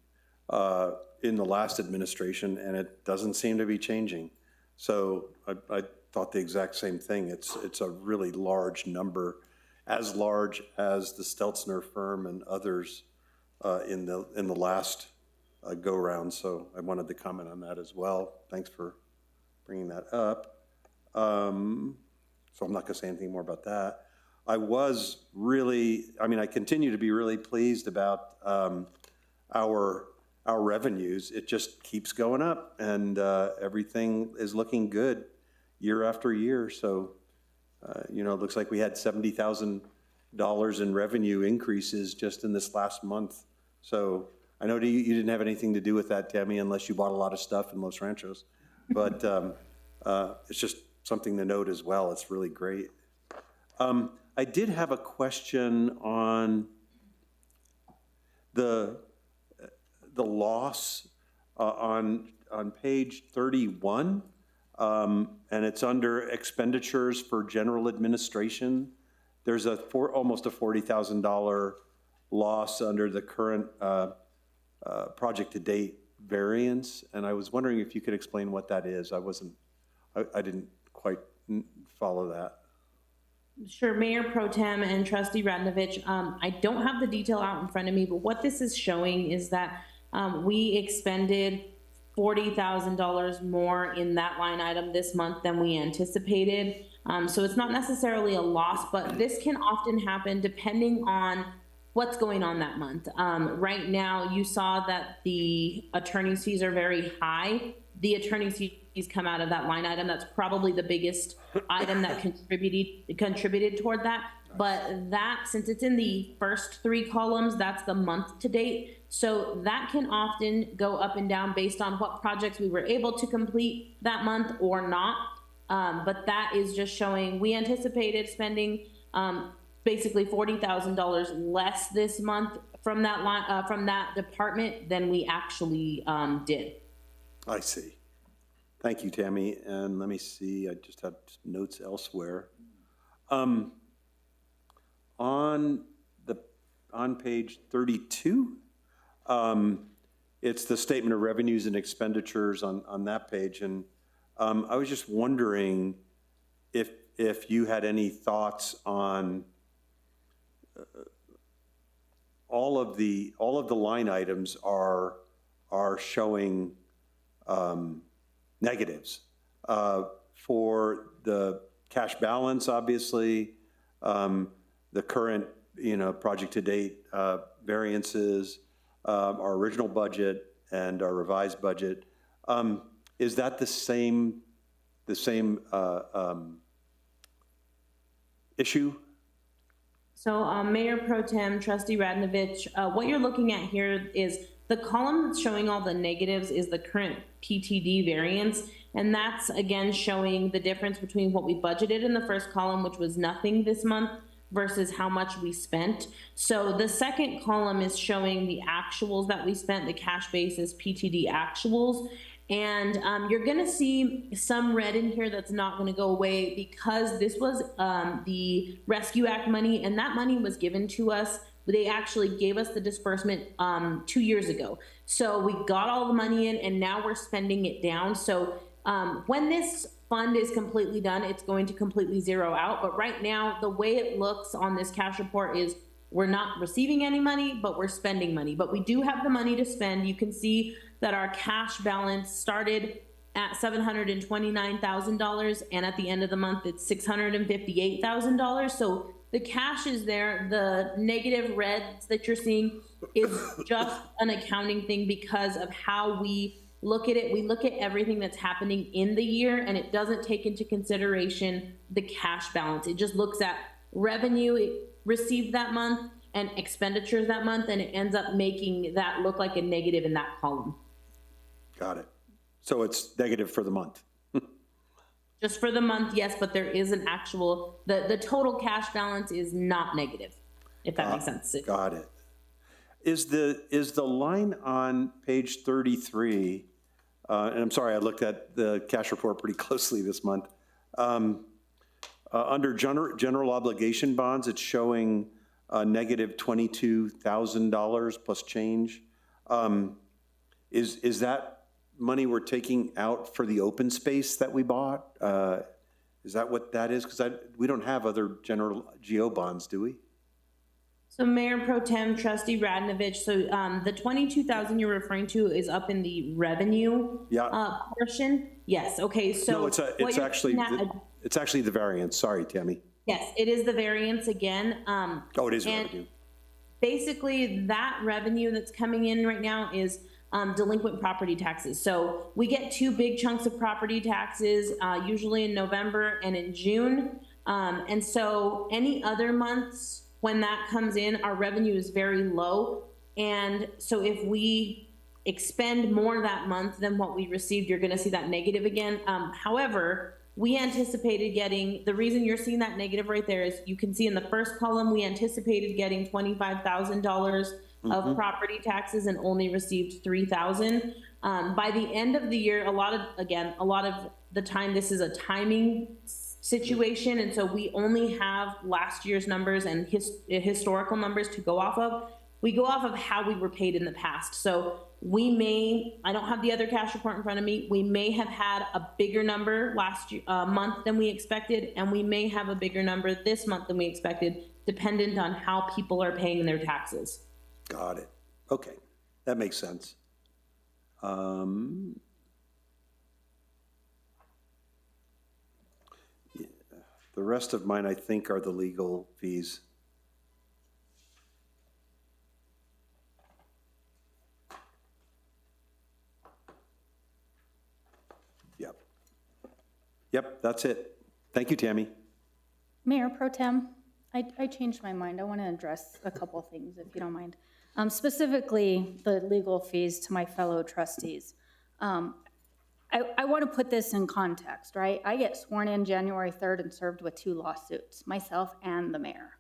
in the last administration, and it doesn't seem to be changing. So I thought the exact same thing. It's a really large number, as large as the Stelzner firm and others in the last go round. So I wanted to comment on that as well. Thanks for bringing that up. So I'm not going to say anything more about that. I continue to be really pleased about our revenues. It just keeps going up, and everything is looking good year after year. So, it looks like we had $70,000 in revenue increases just in this last month. So I know you didn't have anything to do with that, Tammy, unless you bought a lot of stuff in Los Ranchos. But it's just something to note as well. It's really great. I did have a question on the loss on page 31, and it's under expenditures for general administration. There's almost a $40,000 loss under the current project to date variance, and I was wondering if you could explain what that is. I didn't quite follow that. Sure, Mayor Pro Tem and Trustee Radnovich, I don't have the detail out in front of me, but what this is showing is that we expended $40,000 more in that line item this month than we anticipated. So it's not necessarily a loss, but this can often happen depending on what's going on that month. Right now, you saw that the attorney's fees are very high. The attorney's fees come out of that line item. That's probably the biggest item that contributed toward that. But that, since it's in the first three columns, that's the month to date. So that can often go up and down based on what projects we were able to complete that month or not. But that is just showing we anticipated spending basically $40,000 less this month from that line, from that department than we actually did. I see. Thank you, Tammy. And let me see, I just have notes elsewhere. On page 32, it's the statement of revenues and expenditures on that page. And I was just wondering if you had any thoughts on all of the line items are showing negatives for the cash balance, obviously, the current project to date variances, our original budget and our revised budget. Is that the same issue? So Mayor Pro Tem, Trustee Radnovich, what you're looking at here is the column that's showing all the negatives is the current PTD variance. And that's again showing the difference between what we budgeted in the first column, which was nothing this month, versus how much we spent. So the second column is showing the actuals that we spent, the cash basis PTD actuals. And you're gonna see some red in here that's not gonna go away because this was the Rescue Act money, and that money was given to us. They actually gave us the disbursement 2 years ago. So we got all the money in and now we're spending it down. So when this fund is completely done, it's going to completely zero out. But right now, the way it looks on this cash report is we're not receiving any money, but we're spending money. But we do have the money to spend. You can see that our cash balance started at $729,000, and at the end of the month, it's $658,000. So the cash is there. The negative reds that you're seeing is just an accounting thing because of how we look at it. We look at everything that's happening in the year, and it doesn't take into consideration the cash balance. It just looks at revenue received that month and expenditures that month, and it ends up making that look like a negative in that column. Got it. So it's negative for the month. Just for the month, yes, but there is an actual, the total cash balance is not negative, if that makes sense. Got it. Is the line on page 33, and I'm sorry, I looked at the cash report pretty closely this month. Under general obligation bonds, it's showing negative $22,000 plus change. Is that money we're taking out for the open space that we bought? Is that what that is? Because we don't have other general GO bonds, do we? So Mayor Pro Tem, Trustee Radnovich, so the 22,000 you're referring to is up in the revenue portion? Yes, okay, so. No, it's actually the variance. Sorry, Tammy. Yes, it is the variance again. Oh, it is revenue. Basically, that revenue that's coming in right now is delinquent property taxes. So we get two big chunks of property taxes, usually in November and in June. And so any other months when that comes in, our revenue is very low. And so if we expend more that month than what we received, you're gonna see that negative again. However, we anticipated getting, the reason you're seeing that negative right there is you can see in the first column, we anticipated getting $25,000 of property taxes and only received $3,000. By the end of the year, a lot of the time, this is a timing situation. And so we only have last year's numbers and historical numbers to go off of. We go off of how we were paid in the past. So we may, I don't have the other cash report in front of me, we may have had a bigger number last year, month than we expected, and we may have a bigger number this month than we expected, dependent on how people are paying their taxes. Got it. Okay, that makes sense. Yeah. The rest of mine, I think, are the legal fees. Yep, that's it. Thank you, Tammy. Mayor Pro Tem, I changed my mind. I want to address a couple things, if you don't mind. Specifically, the legal fees to my fellow trustees. I want to put this in context, right? I get sworn in January 3rd and served with 2 lawsuits, myself and the mayor.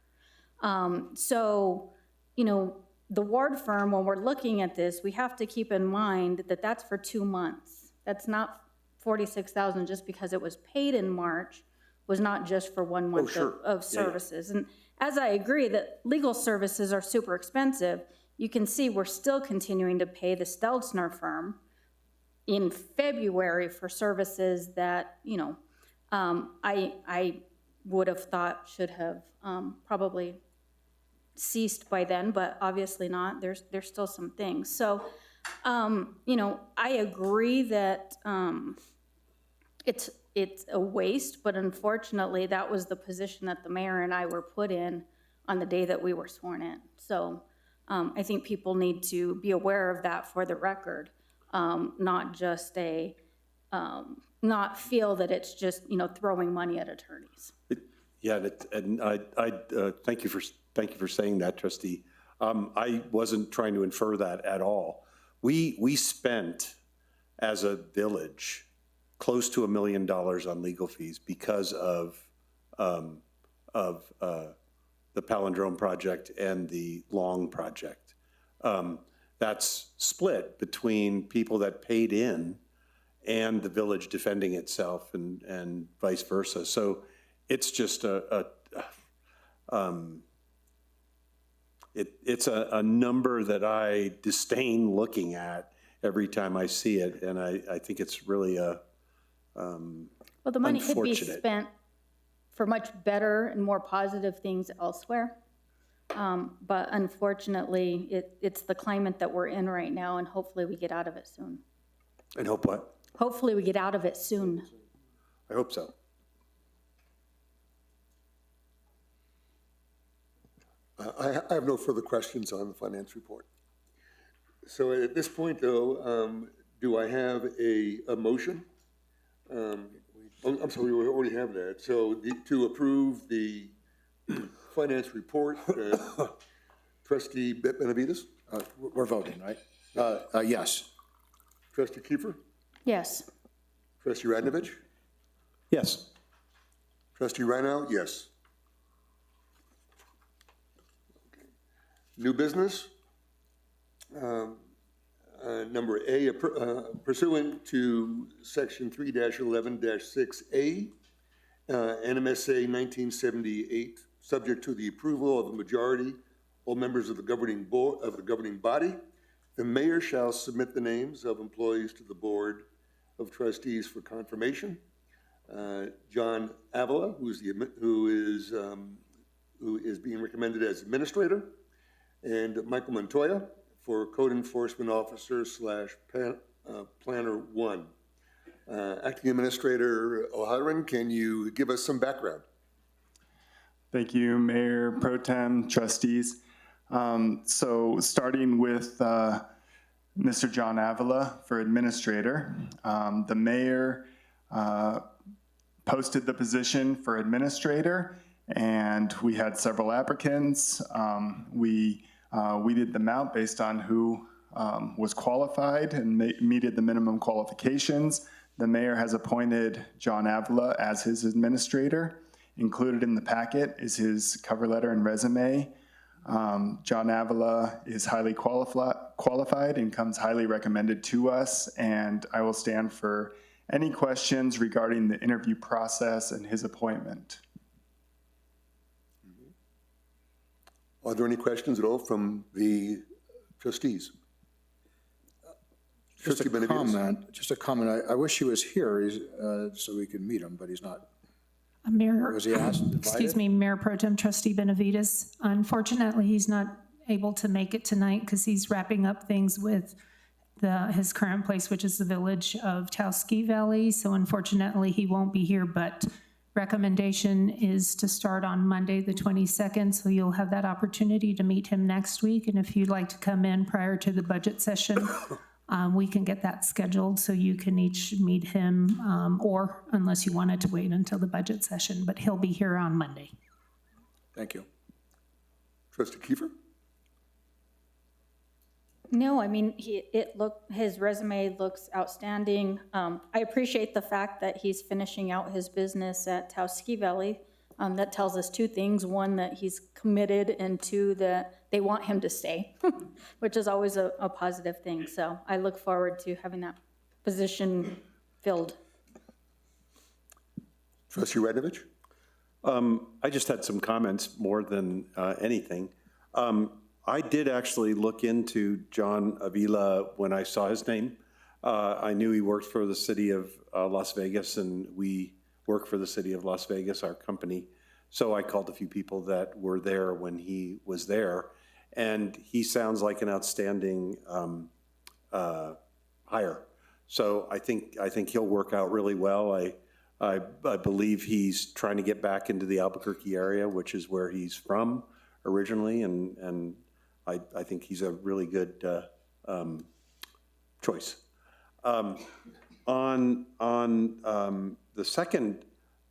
So, you know, the ward firm, when we're looking at this, we have to keep in mind that that's for 2 months. That's not $46,000 just because it was paid in March, was not just for 1 month of services. And as I agree that legal services are super expensive, you can see we're still continuing to pay the Stelzner firm in February for services that, you know, I would have thought should have probably ceased by then, but obviously not. There's still some things. So, you know, I agree that it's a waste, but unfortunately that was the position that the mayor and I were put in on the day that we were sworn in. So I think people need to be aware of that for the record, not just not feel that it's just, you know, throwing money at attorneys. And I thank you for saying that, Trustee. I wasn't trying to infer that at all. We spent as a village close to $1 million on legal fees because of the palindrome project and the Long project. That's split between people that paid in and the village defending itself and vice versa. So it's just it's a number that I disdain looking at every time I see it, and I think it's really Well, the money could be unfortunate. spent for much better and more positive things elsewhere. But unfortunately, it's the climate that we're in right now, and hopefully we get out of it soon. And hope what? Hopefully we get out of it soon. I hope so. I have no further questions on the finance report. So at this point, though, do I have a motion? I'm sorry, we already have that. So to approve the finance report, Trustee Benavides? We're voting, right? Yes. Trustee Kiefer? Yes. Trustee Radnovich? Yes. Trustee Rhino? Yes. New business? Number A, pursuant to Section 3-11-6A, NMSA 1978, subject to the approval of a majority, all members of the governing body, the mayor shall submit the names of employees to the Board of Trustees for confirmation. John Avila, who is being recommended as administrator, and Michael Montoya for Code Enforcement Officer / Planner 1. Acting Administrator O'Halloran, can you give us some background? Thank you, Mayor Pro Tem, trustees. So starting with Mr. John Avila for administrator, the mayor posted the position for administrator, and we had several applicants. We weeded them out based on who was qualified and meted the minimum qualifications. The mayor has appointed John Avila as his administrator. Included in the packet is his cover letter and resume. John Avila is highly qualified and comes highly recommended to us, and I will stand for any questions regarding the interview process and his appointment. Are there any questions at all from the trustees? Just Trustee a Benavides? comment. I wish he was here so we could meet him, but he's not. Mayor, Was he asked? excuse me, Mayor Pro Tem Trustee Benavides. Unfortunately, he's not able to make it tonight because he's wrapping up things with his current place, which is the village of Towski Valley. So unfortunately, he won't be here, but recommendation is to start on Monday, the 22nd. So you'll have that opportunity to meet him next week. And if you'd like to come in prior to the budget session, we can get that scheduled so you can each meet him, or unless you wanted to wait until the budget session, but he'll be here on Monday. Thank you. Trustee Kiefer? No, I mean, his resume looks outstanding. I appreciate the fact that he's finishing out his business at Towski Valley. That tells us two things. One, that he's committed, and two, that they want him to stay, which is always a positive thing. So I look forward to having that position filled. Trustee Radnovich? I just had some comments more than anything. I did actually look into John Avila when I saw his name. I knew he worked for the city of Las Vegas, and we work for the city of Las Vegas, our company. So I called a few people that were there when he was there, and he sounds like an outstanding hire. So I think he'll work out really well. I believe he's trying to get back into the Albuquerque area, which is where he's from originally, and I think he's a really good choice. On the second,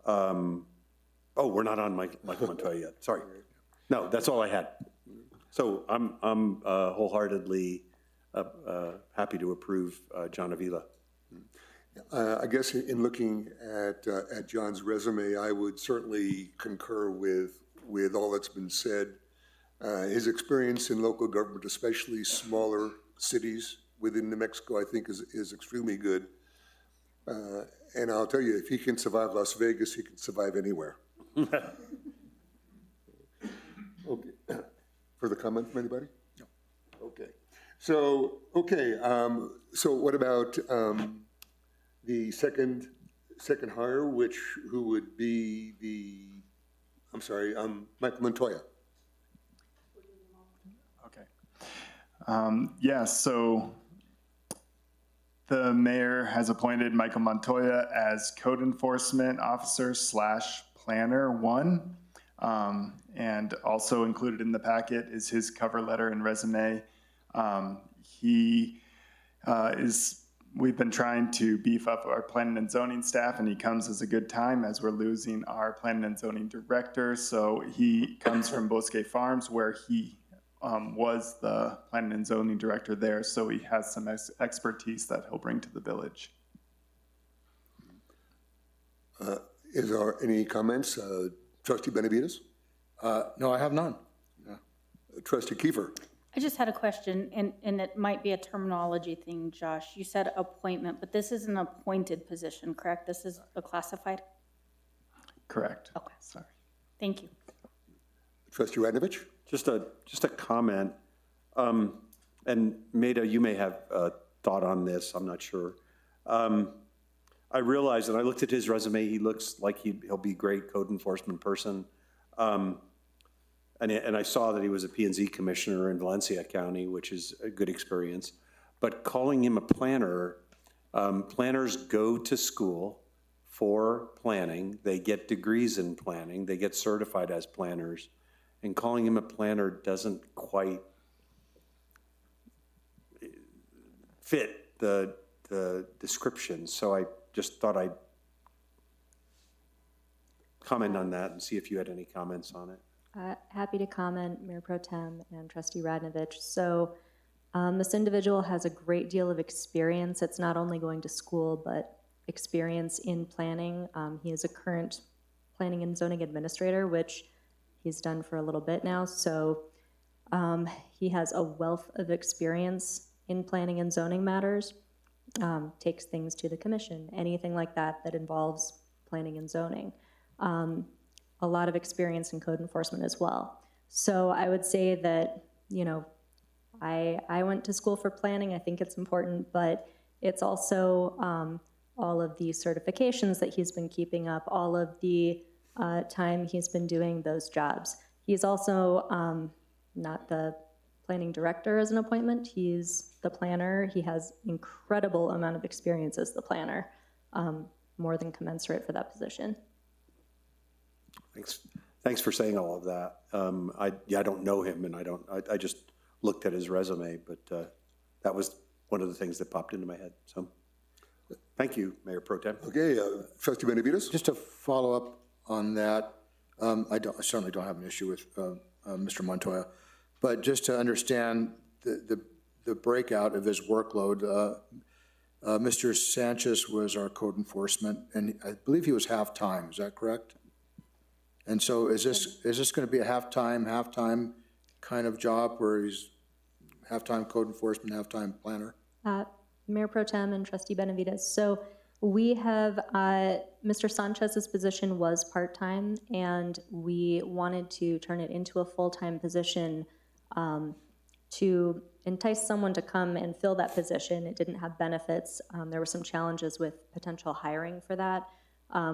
we're not on Michael Montoya yet. Sorry. No, that's all I had. So I'm wholeheartedly happy to approve John Avila. I guess in looking at John's resume, I would certainly concur with with all that's been said. His experience in local government, especially smaller cities within New Mexico, I think is extremely good. And I'll tell you, if he can survive Las Vegas, he can survive anywhere. Okay. Further comment from anybody? No. Okay. So what about the second hire, who would be Michael Montoya? Okay. Yes, so the mayor has appointed Michael Montoya as Code Enforcement Officer / Planner 1. And also included in the packet is his cover letter and resume. We've been trying to beef up our planning and zoning staff, and he comes as a good time as we're losing our planning and zoning director. So he comes from Bosque Farms, where he was the planning and zoning director there. So he has some expertise that he'll bring to the village. Is there any comments? Trustee Benavides? No, I have none. Trustee Kiefer? I just had a question, and it might be a terminology thing, Josh. You said appointment, but this is an appointed position, correct? This is a classified? Correct. Okay. Sorry. Thank you. Trustee Radnovich? Just a comment, and Maida, you may have a thought on this, I'm not sure. I realized, and I looked at his resume, he looks like he'll be a great code enforcement person. And I saw that he was a P&Z commissioner in Valencia County, which is a good experience. But calling him a planner, planners go to school for planning, they get degrees in planning, they get certified as planners, and calling him a planner doesn't quite fit the description. So I just thought I'd comment on that and see if you had any comments on it. Happy to comment, Mayor Pro Tem and Trustee Radnovich. So this individual has a great deal of experience. It's not only going to school, but experience in planning. He is a current planning and zoning administrator, which he's done for a little bit now. So he has a wealth of experience in planning and zoning matters, takes things to the commission, anything like that that involves planning and zoning. A lot of experience in code enforcement as well. So I would say that, I went to school for planning. I think it's important, but it's also all of the certifications that he's been keeping up, all of the time he's been doing those jobs. He's also not the planning director as an appointment. He's the planner. He has incredible amount of experience as the planner, more than commensurate for that position. Thanks for saying all of that. I don't know him, and I just looked at his resume, but that was one of the things that popped into my head. So, thank you, Mayor Pro Tem. Okay, Trustee Benavides? Just to follow up on that, I certainly don't have an issue with Mr. Montoya, but just to understand the breakout of his workload, Mr. Sanchez was our code enforcement, and I believe he was half-time. Is that correct? And so is this going to be a half-time kind of job where he's half-time code enforcement, half-time planner? Mayor Pro Tem and Trustee Benavides. So we have, Mr. Sanchez's position was part-time, and we wanted to turn it into a full-time position to entice someone to come and fill that position. It didn't have benefits. There were some challenges with potential hiring for that.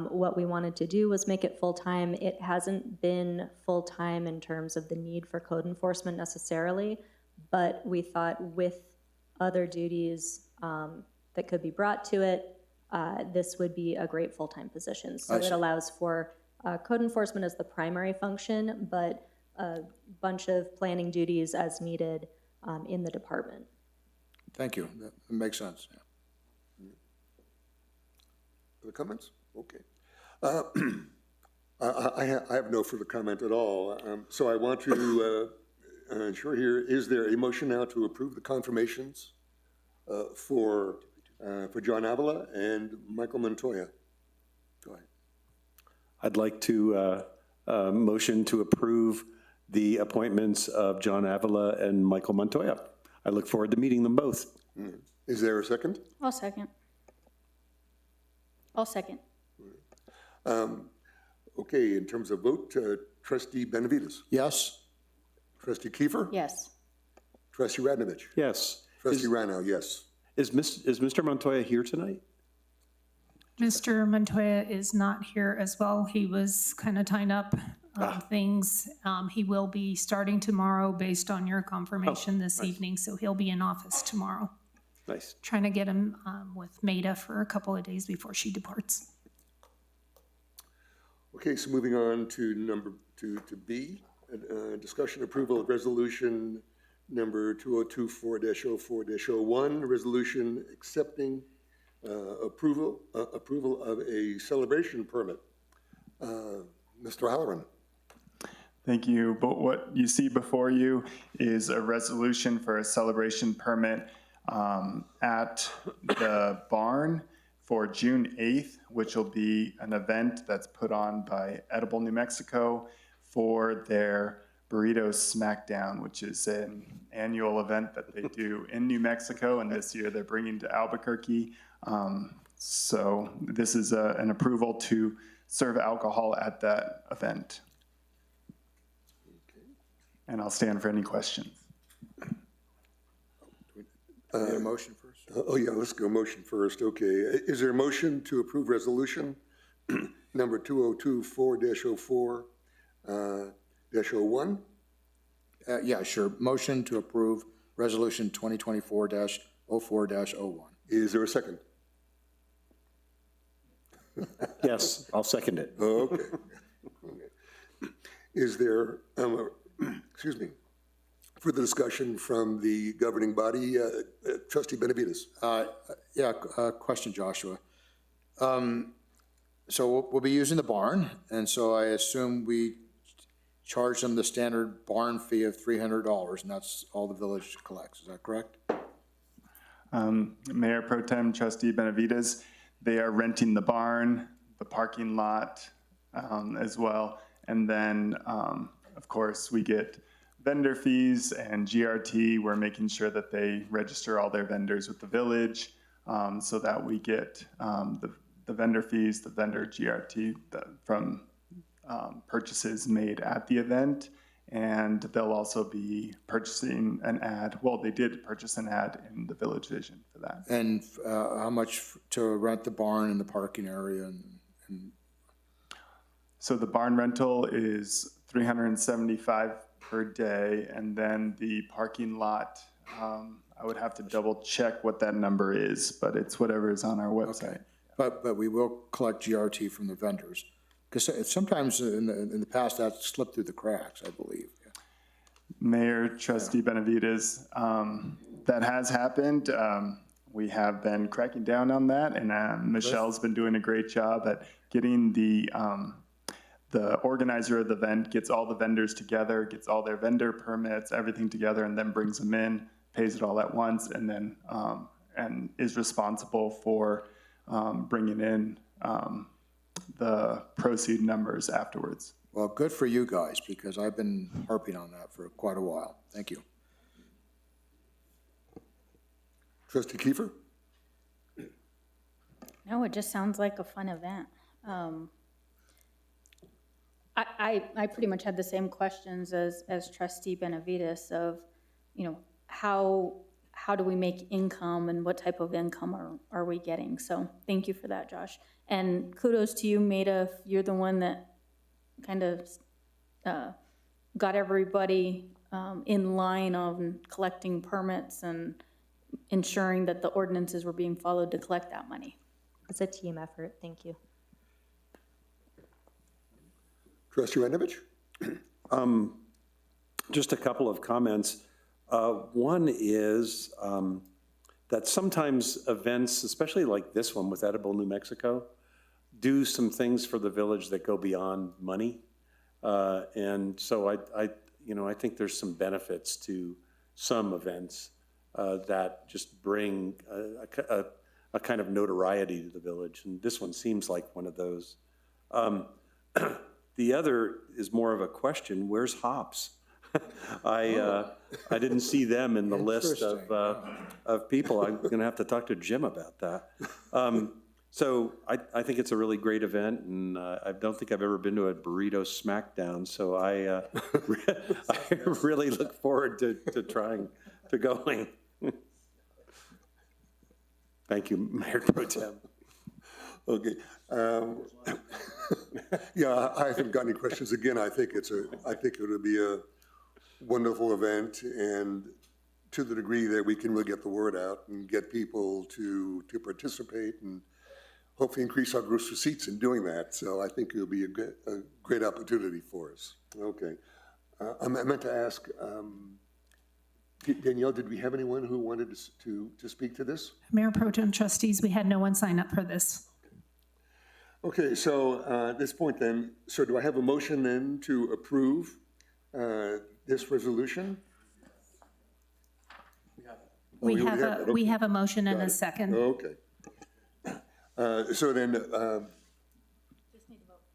What we wanted to do was make it full-time. It hasn't been full-time in terms of the need for code enforcement necessarily, but we thought with other duties that could be brought to it, this would be a great full-time position. So it allows for code enforcement as the primary function, but a bunch of planning duties as needed in the department. Thank you. That makes sense. Yeah. Other comments? Okay. I have no further comment at all. So I want to ensure here, is there a motion now to approve the confirmations for John Avila and Michael Montoya? Go ahead. I'd like to motion to approve the appointments of John Avila and Michael Montoya. I look forward to meeting them both. Is there a second? I'll second. I'll second. Okay, in terms of vote, trustee Benavides, Yes? trustee Kiefer, Yes. trustee Radnovich, Yes. trustee Rano, yes. Is Mr. Montoya here tonight? Mr. Montoya is not here as well. He was kind of tying up things. He will be starting tomorrow based on your confirmation this evening, so he'll be in office tomorrow. Nice. Trying to get him with Maida for a couple of days before she departs. Okay, so moving on to to B, discussion approval of resolution number 2024-04-01, resolution accepting approval of a celebration permit. Mr. Halloran. Thank you. But what you see before you is a resolution for a celebration permit at the barn for June 8th, which will be an event that's put on by Edible New Mexico for their Burrito Smackdown, which is an annual event that they do in New Mexico, and this year they're bringing to Albuquerque. So this is an approval to serve alcohol at that event. And I'll stand for any questions. Need a motion first? Oh, yeah, let's go motion first. Okay, is there a motion to approve resolution number 2024-04-01? Yeah, sure. Motion to approve resolution 2024-04-01. Is there a second? Yes, I'll second it. Okay. Is there, excuse me, further discussion from the governing body? Trustee Benavides. Yeah, question, Joshua. So we'll be using the barn, and so I assume we charge them the standard barn fee of $300, and that's all the village collects. Is that correct? Mayor Pro Tem Trustee Benavides, they are renting the barn, the parking lot as well. And then, of course, we get vendor fees and GRT. We're making sure that they register all their vendors with the village so that we get the vendor fees, the vendor GRT from purchases made at the event. And they'll also be purchasing an ad. Well, they did purchase an ad in the Village Vision for that. And how much to rent the barn and the parking area? And So the barn rental is $375 per day, and then the parking lot, I would have to double check what that number is, but it's whatever is on our website. Okay. But we will collect GRT from the vendors. Because sometimes in the past, that slipped through the cracks, I believe. Mayor, Trustee Benavides, that has happened. We have been cracking down on that, and Michelle's been doing a great job at getting the organizer of the event, gets all the vendors together, gets all their vendor permits, everything together, and then brings them in, pays it all at once, and then and is responsible for bringing in the proceed numbers afterwards. Well, good for you guys, because I've been harping on that for quite a while. Thank you. Trustee Kiefer? No, it just sounds like a fun event. I pretty much had the same questions as Trustee Benavides of, you know, how do we make income and what type of income are we getting? So thank you for that, Josh. And kudos to you, Maida. You're the one that kind of got everybody in line on collecting permits and ensuring that the ordinances were being followed to collect that money. It's a team effort. Thank you. Trustee Radnovich? Just a couple of comments. One is that sometimes events, especially like this one with Edible New Mexico, do some things for the village that go beyond money. And so I think there's some benefits to some events that just bring a kind of notoriety to the village. And this one seems like one of those. The other is more of a question, where's hops? I didn't see them in the list of people. I'm gonna have to talk to Jim about that. So I think it's a really great event, and I don't think I've ever been to a burrito smackdown, so I really look forward to trying, to going. Thank you, Mayor Pro Tem. Okay. Yeah, I haven't got any questions. Again, I think it'll be a wonderful event, and to the degree that we can really get the word out and get people to participate and hopefully increase our gross receipts in doing that. So I think it'll be a great opportunity for us. Okay. I meant to ask, Danielle, did we have anyone who wanted to speak to this? Mayor Pro Tem, trustees, we had no one sign up for this. Okay, so at this point then, so do I have a motion then to approve this resolution? We have a motion and a second. Okay. So then,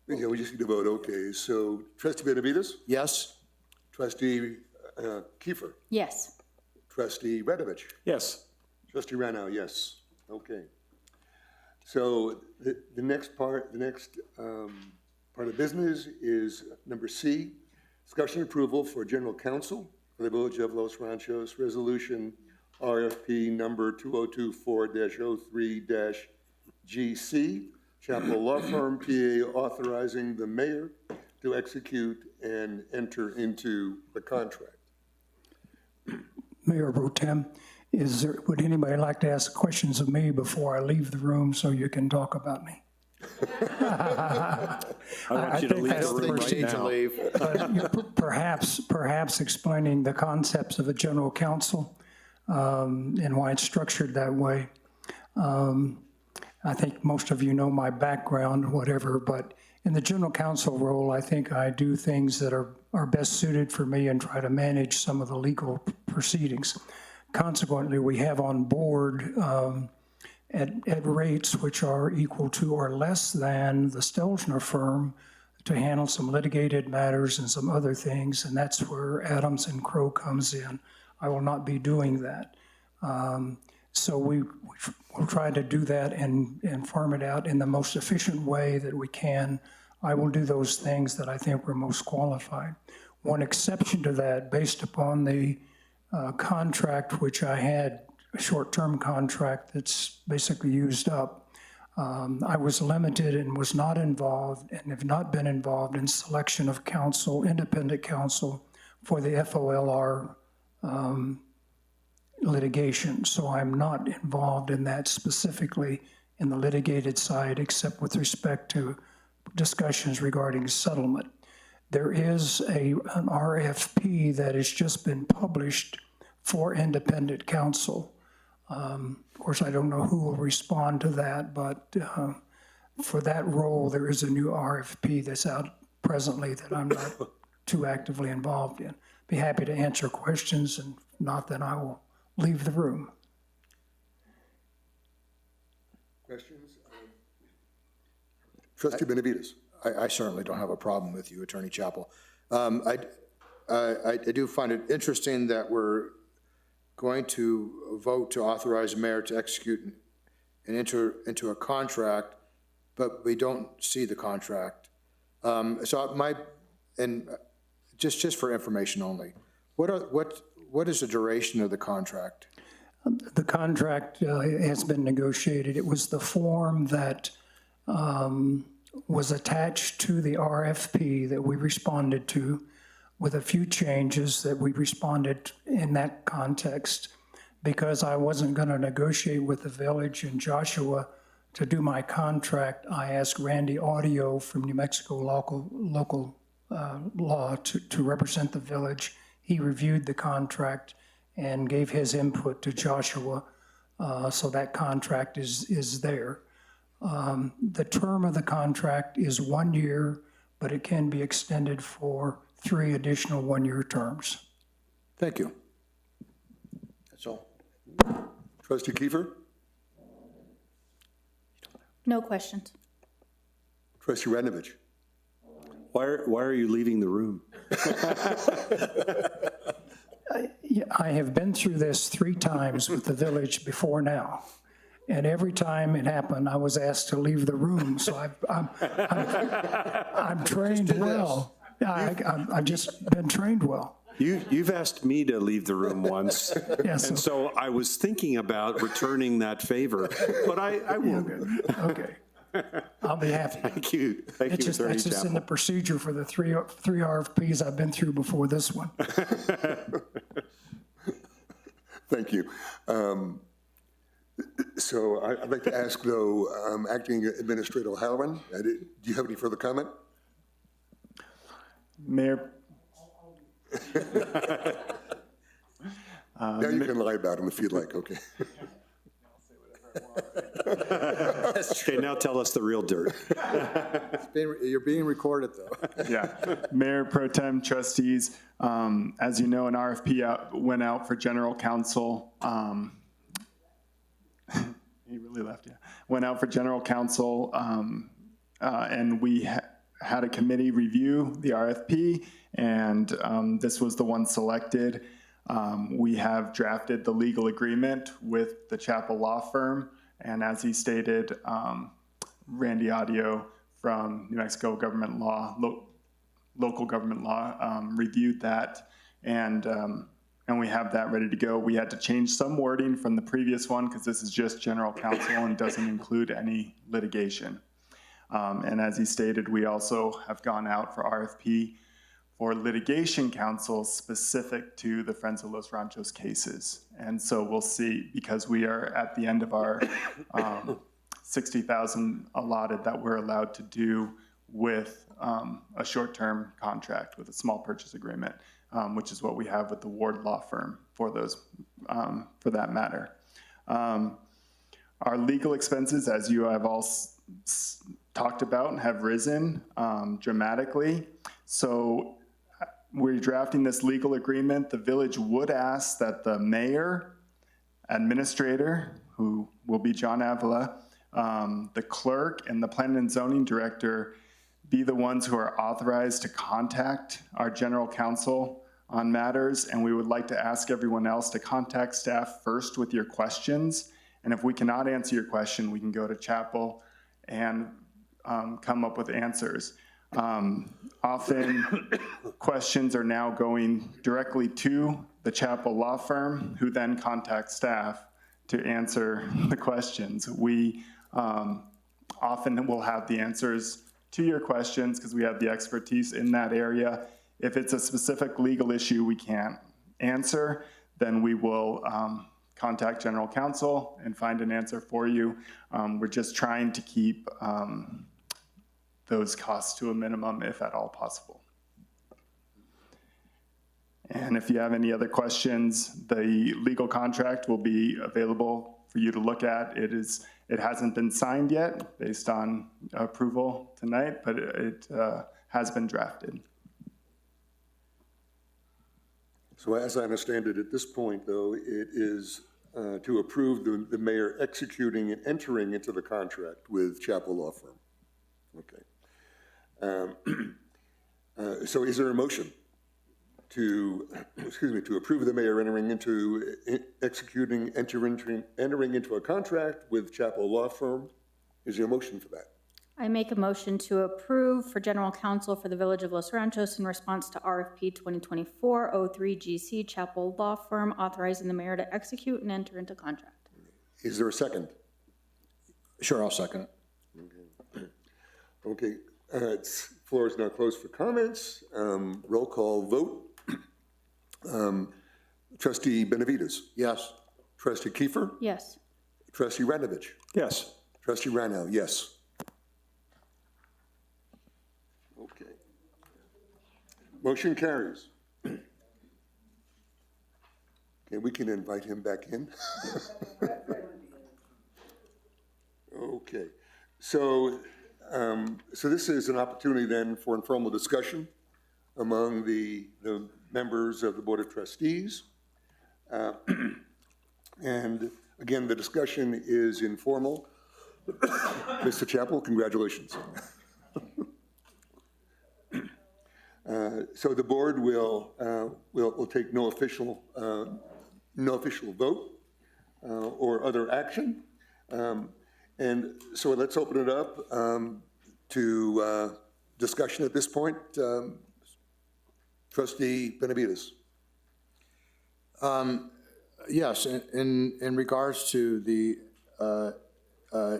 yeah, we just need to vote. Okay, so Trustee Benavides? Yes? Trustee Kiefer? Yes. Trustee Redovich? Yes. Trustee Rano, yes. Okay. So the next part of business is number C, discussion approval for general counsel for the Village of Los Ranchos, resolution RFP number 2024-03-GC, Chapel Law Firm, PA, authorizing the mayor to execute and enter into the contract. Mayor Pro Tem, would anybody like to ask questions of me before I leave the room so you can talk about me? I want you to leave the room right now. But perhaps explaining the concepts of a general counsel and why it's structured that way. I think most of you know my background, whatever, but in the general counsel role, I think I do things that are best suited for me and try to manage some of the legal proceedings. Consequently, we have on board at rates which are equal to or less than the Stelzner firm to handle some litigated matters and some other things, and that's where Adams and Crow comes in. I will not be doing that. So we'll try to do that and farm it out in the most efficient way that we can. I will do those things that I think we're most qualified. One exception to that, based upon the contract, which I had, a short-term contract that's basically used up, I was limited and was not involved and have not been involved in selection of counsel, independent counsel for the FOLR litigation. So I'm not involved in that specifically in the litigated side, except with respect to discussions regarding settlement. There is an RFP that has just been published for independent counsel. Of course, I don't know who will respond to that, but for that role, there is a new RFP that's out presently that I'm not too actively involved in. Be happy to answer questions, and if not, then I will leave the room. Questions? Trustee Benavides. I certainly don't have a problem with you, Attorney Chappell. I do find it interesting that we're going to vote to authorize the mayor to execute and enter into a contract, but we don't see the contract. Just for information only, what is the duration of the contract? The contract has been negotiated. It was the form that was attached to the RFP that we responded to, with a few changes that we responded in that context. Because I wasn't going to negotiate with the village and Joshua to do my contract, I asked Randy Audio from New Mexico local law to represent the village. He reviewed the contract and gave his input to Joshua, so that contract is there. The term of the contract is 1 year, but it can be extended for 3 additional 1-year terms. Thank you. That's all. Trustee Kiefer? No questions. Trustee Ranovich? Why are you leaving the room? Yeah, I have been through this 3 times with the village before now. And every time it happened, I was asked to leave the room, so I'm trained well. I've just been trained well. You've asked me to leave the room once, Yes. and so I was thinking about returning that favor, but I won't. Okay. I'll be happy. Thank you, It's just, Attorney that's just in the Chapel. procedure for the three RFPs I've been through before this one. Thank you. So I'd like to ask, though, Acting Administrator O'Halloran, do you have any further comment? Mayor, Now you can lie about him if you'd like, okay? Okay, now tell us the real dirt. You're being recorded, though. yeah, Mayor Pro Tem, trustees, as you know, an RFP went out for general counsel. He really left, yeah. Went out for general counsel, and we had a committee review the RFP, and this was the one selected. We have drafted the legal agreement with the Chapel Law Firm, and as he stated, Randy Audio from New Mexico Government Law, local government law, reviewed that, and we have that ready to go. We had to change some wording from the previous one because this is just general counsel and doesn't include any litigation. And as he stated, we also have gone out for RFP for litigation counsel specific to the Friends of Los Ranchos cases. And so we'll see, because we are at the end of our 60,000 allotted that we're allowed to do with a short-term contract with a small purchase agreement, which is what we have with the Ward Law Firm for those, for that matter. Our legal expenses, as you have all talked about, have risen dramatically. So we're drafting this legal agreement. The village would ask that the mayor, administrator, who will be John Avila, the clerk, and the planning and zoning director be the ones who are authorized to contact our general counsel on matters. And we would like to ask everyone else to contact staff first with your questions. And if we cannot answer your question, we can go to Chapel and come up with answers. Often questions are now going directly to the Chapel Law Firm, who then contact staff to answer the questions. We often will have the answers to your questions because we have the expertise in that area. If it's a specific legal issue we can't answer, then we will contact general counsel and find an answer for you. We're just trying to keep those costs to a minimum if at all possible. And if you have any other questions, the legal contract will be available for you to look at. It hasn't been signed yet based on approval tonight, but it has been drafted. So as I understand it, at this point, though, it is to approve the mayor executing and entering into the contract with Chapel Law Firm. Okay. So is there a motion to approve the mayor entering into a contract with Chapel Law Firm? Is there a motion for that? I make a motion to approve for general counsel for the Village of Los Ranchos in response to RFP 2024-03 GC Chapel Law Firm, authorizing the mayor to execute and enter into contract. Is there a second? Sure, I'll second it. Okay. Floor is now closed for comments. Roll call vote. Trustee Benavides. Yes. Trustee Kiefer. Yes. Trustee Ranovich. Yes. Trustee Rano, yes. Okay. Motion carries. Okay, we can invite him back in. Okay, so this is an opportunity then for informal discussion among the members of the Board of Trustees. And again, the discussion is informal. Mr. Chappell, congratulations. So the board will take no official vote or other action. And so let's open it up to discussion at this point. Trustee Benavides. Yes, in regards to the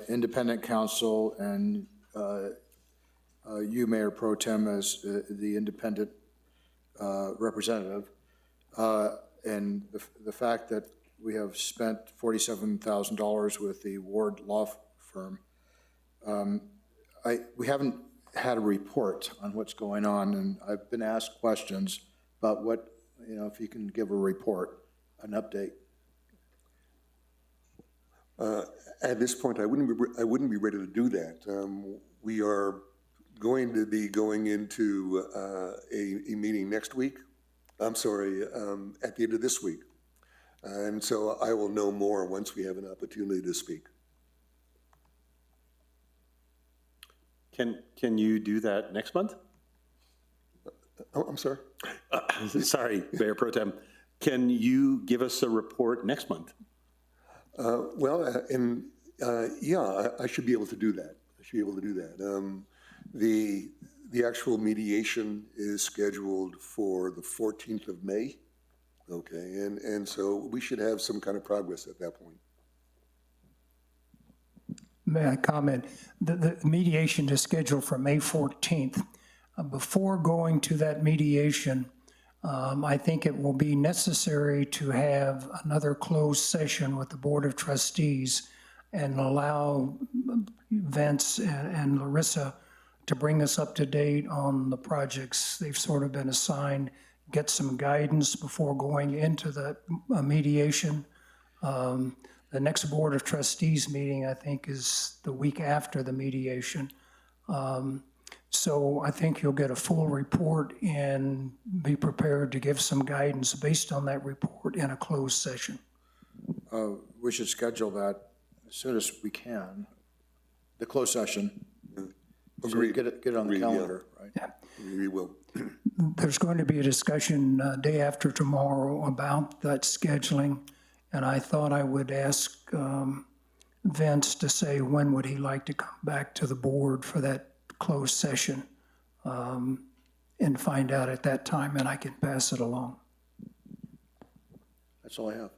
independent counsel and you, Mayor Pro Tem, as the independent representative, and the fact that we have spent $47,000 with the Ward Law Firm, we haven't had a report on what's going on, and I've been asked questions about what, if you can give a report, an update. At this point, I wouldn't be ready to do that. We are going to be going into a meeting next week. I'm sorry, at the end of this week. And so I will know more once we have an opportunity to speak. Can you do that next month? Oh, I'm sorry? Sorry, Mayor Pro Tem. Can you give us a report next month? Yeah, I should be able to do that. The actual mediation is scheduled for the 14th of May. Okay, and so we should have some kind of progress at that point. May I comment? The mediation is scheduled for May 14th. Before going to that mediation, I think it will be necessary to have another closed session with the Board of Trustees and allow Vince and Larissa to bring us up to date on the projects they've sort of been assigned, get some guidance before going into the mediation. The next Board of Trustees meeting, I think, is the week after the mediation. So I think you'll get a full report and be prepared to give some guidance based on that report in a closed session. We should schedule that as soon as we can, the closed session. Agreed. So get it on the calendar, right? Yeah. We will. There's going to be a discussion day after tomorrow about that scheduling, and I thought I would ask Vince to say when would he like to come back to the board for that closed session, and find out at that time, and I can pass it along. That's all I have.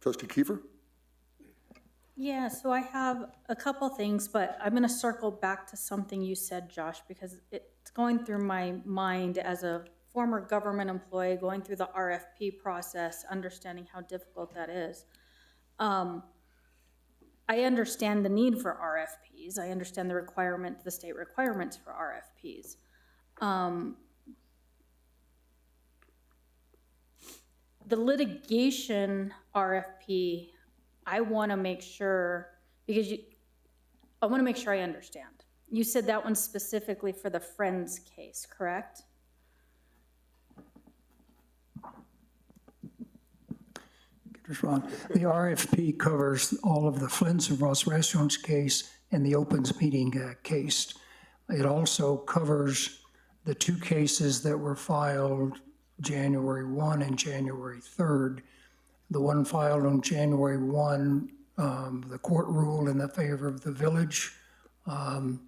Trustee Kiefer? Yeah, so I have a couple things, but I'm going to circle back to something you said, Josh, because it's going through my mind as a former government employee, going through the RFP process, understanding how difficult that is. I understand the need for RFPs. I understand the state requirements for RFPs. The litigation RFP, I want to make sure, because I want to make sure I understand. You said that one specifically for the Friends case, correct? The RFP covers all of the Flint's and Ross Restaurants case and the Opens Meeting case. It also covers the two cases that were filed January 1 and January 3rd. The one filed on January 1, the court ruled in the favor of the village. Chavez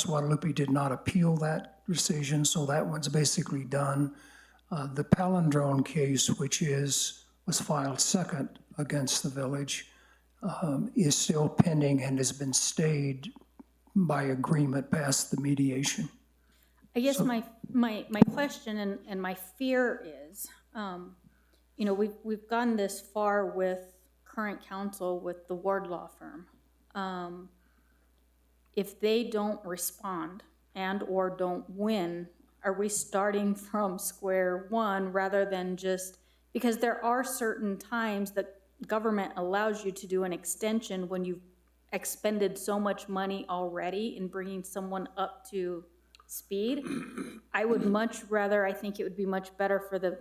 Guadalupe did not appeal that decision, so that one's basically done. The Palindrome case, which was filed second against the village, is still pending and has been stayed by agreement past the mediation. I guess my question and my fear is, we've gone this far with current counsel with the Ward Law Firm. If they don't respond and or don't win, are we starting from square one rather than just, because there are certain times that government allows you to do an extension when you've expended so much money already in bringing someone up to speed. I would much rather, I think it would be much better for the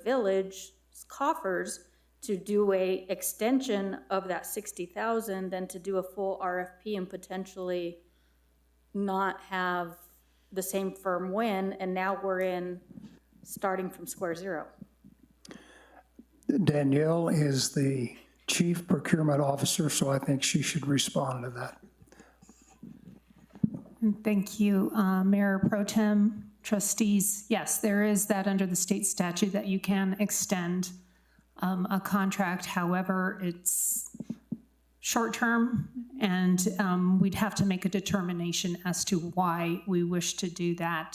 village coffers to do a extension of that 60,000 than to do a full RFP and potentially not have the same firm win, and now we're starting from square zero. Danielle is the Chief Procurement Officer, so I think she should respond to that. Thank you, Mayor Pro Tem, trustees. Yes, there is that under the state statute that you can extend a contract. However, it's short-term, and we'd have to make a determination as to why we wish to do that.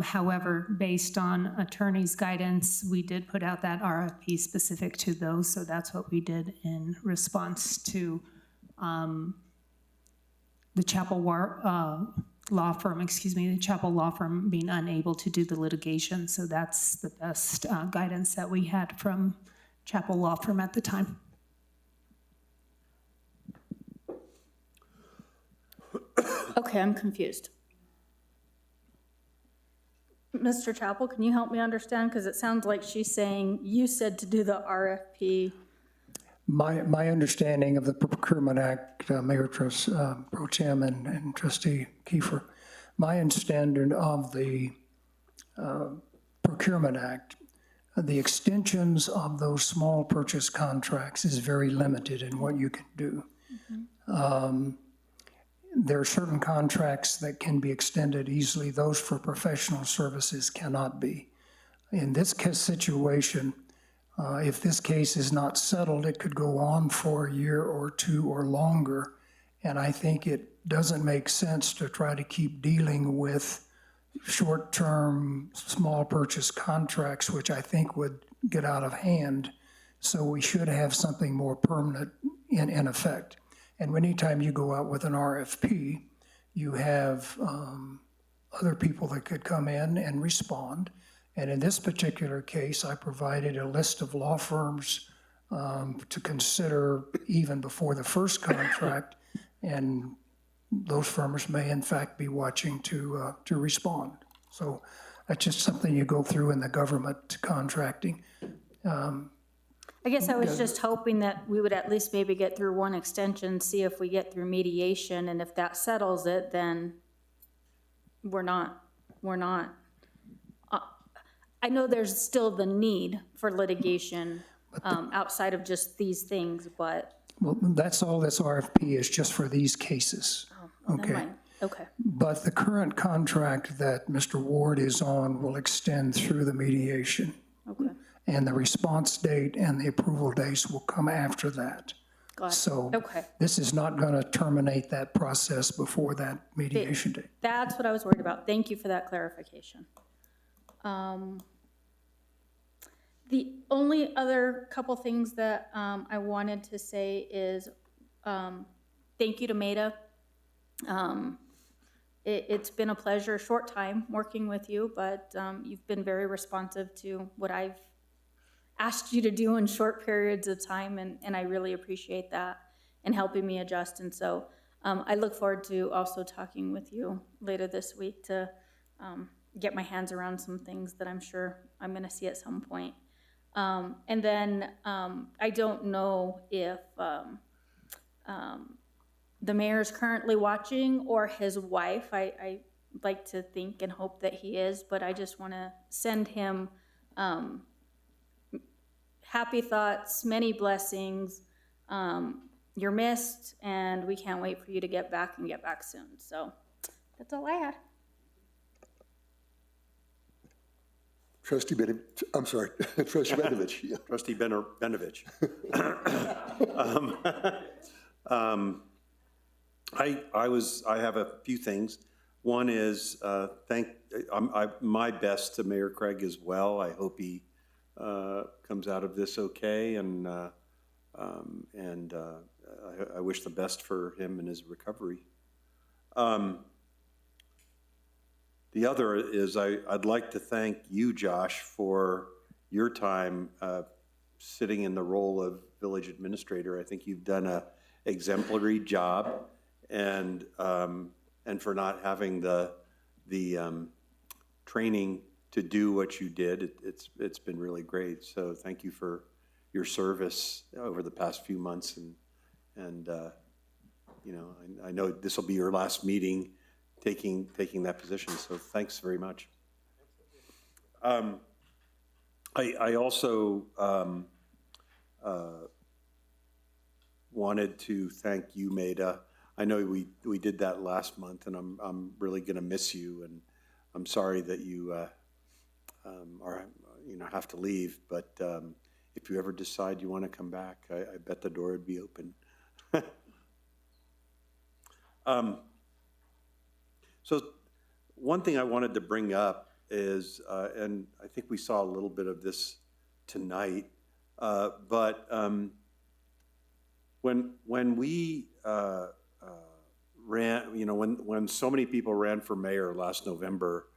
However, based on attorney's guidance, we did put out that RFP specific to those, so that's what we did in response to the Chapel law firm, the Chapel law firm being unable to do the litigation. So that's the best guidance that we had from Chapel law firm at the time. Okay, I'm confused. Mr. Chappell, can you help me understand? Because it sounds like she's saying you said to do the RFP. My understanding of the Procurement Act, Mayor Pro Tem and Trustee Kiefer, my understanding of the Procurement Act, the extensions of those small purchase contracts is very limited in what you can do. There are certain contracts that can be extended easily. Those for professional services cannot be. In this situation, if this case is not settled, it could go on for a year or two or longer. And I think it doesn't make sense to try to keep dealing with short-term small purchase contracts, which I think would get out of hand. So we should have something more permanent in effect. And anytime you go out with an RFP, you have other people that could come in and respond. And in this particular case, I provided a list of law firms to consider even before the first contract, and those firms may in fact be watching to respond. So that's just something you go through in the government contracting. I guess I was just hoping that we would at least maybe get through one extension, see if we get through mediation, and if that settles it, then we're not. I know there's still the need for litigation outside of just these things, but. Well, that's all this RFP is, just for these cases. Never Okay. mind. Okay. But the current contract that Mr. Ward is on will extend through the mediation. Okay. And the response date and the approval dates will come after that. Got it. So Okay. this is not going to terminate that process before that mediation date. That's what I was worried about. Thank you for that clarification. The only other couple things that I wanted to say is thank you to Maida. It's been a pleasure, short time working with you, but you've been very responsive to what I've asked you to do in short periods of time, and I really appreciate that and helping me adjust. And so I look forward to also talking with you later this week to get my hands around some things that I'm sure I'm going to see at some point. And then I don't know if the mayor's currently watching or his wife. I like to think and hope that he is, but I just want to send him happy thoughts, many blessings. You're missed, and we can't wait for you to get back and get back soon. So that's all I had. Trustee Benovich, I'm sorry, Trustee Benovich. Yeah. Trustee Benovich. I have a few things. One is my best to Mayor Craig as well. I hope he comes out of this okay, and I wish the best for him in his recovery. The other is I'd like to thank you, Josh, for your time sitting in the role of village administrator. I think you've done an exemplary job, and for not having the training to do what you did. It's been really great. So thank you for your service over the past few months, and you know, I know this will be your last meeting taking that position, so thanks very much. I also wanted to thank you, Maida. I know we did that last month, and I'm really going to miss you, and I'm sorry that you are have to leave. But if you ever decide you want to come back, I bet the door would be open. So one thing I wanted to bring up is, and I think we saw a little bit of this tonight, but when we ran, when so many people ran for mayor last November,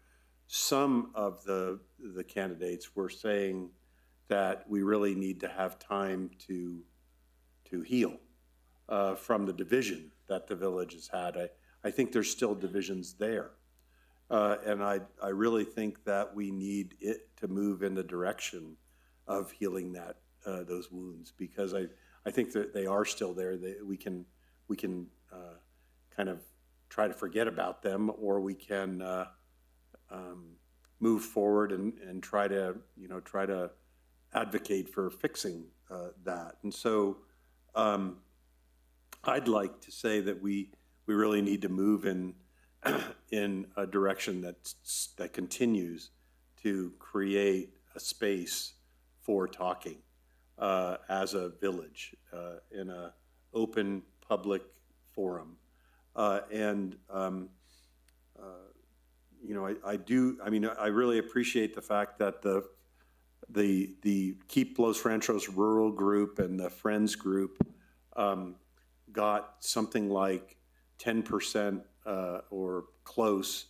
some of the candidates were saying that we really need to have time to heal from the division that the village has had. I think there's still divisions there. And I really think that we need it to move in the direction of healing those wounds, because I think that they are still there. We can kind of try to forget about them, or we can move forward and try to advocate for fixing that. And so I'd like to say that we really need to move in a direction that continues to create a space for talking as a village in an open public forum. I really appreciate the fact that the Keep Los Ranchos Rural Group and the Friends Group got something like 10% or close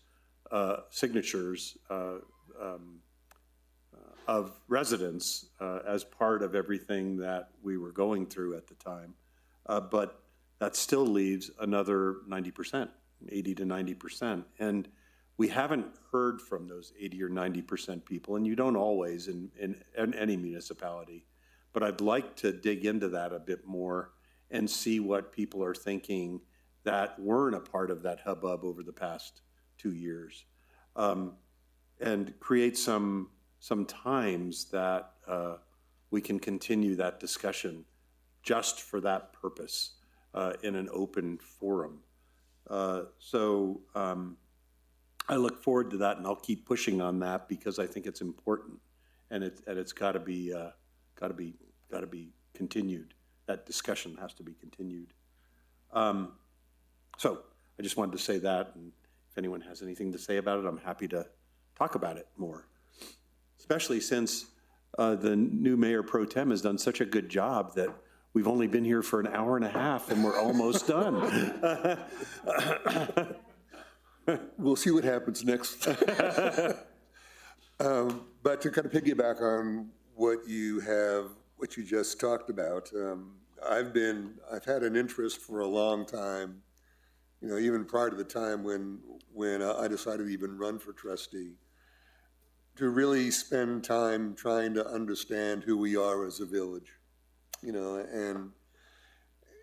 signatures of residents as part of everything that we were going through at the time. But that still leaves another 90%, 80 to 90%. And we haven't heard from those 80 or 90% people, and you don't always in any municipality. But I'd like to dig into that a bit more and see what people are thinking that weren't a part of that hubbub over the past 2 years, and create some times that we can continue that discussion just for that purpose in an open forum. So I look forward to that, and I'll keep pushing on that because I think it's important, and it's got to be continued. That discussion has to be continued. So I just wanted to say that, and if anyone has anything to say about it, I'm happy to talk about it more, especially since the new mayor pro tem has done such a good job that we've only been here for an hour and a half and we're almost done. We'll see what happens next. But to kind of piggyback on what you just talked about, I've had an interest for a long time, even prior to the time when I decided to even run for trustee, to really spend time trying to understand who we are as a village, and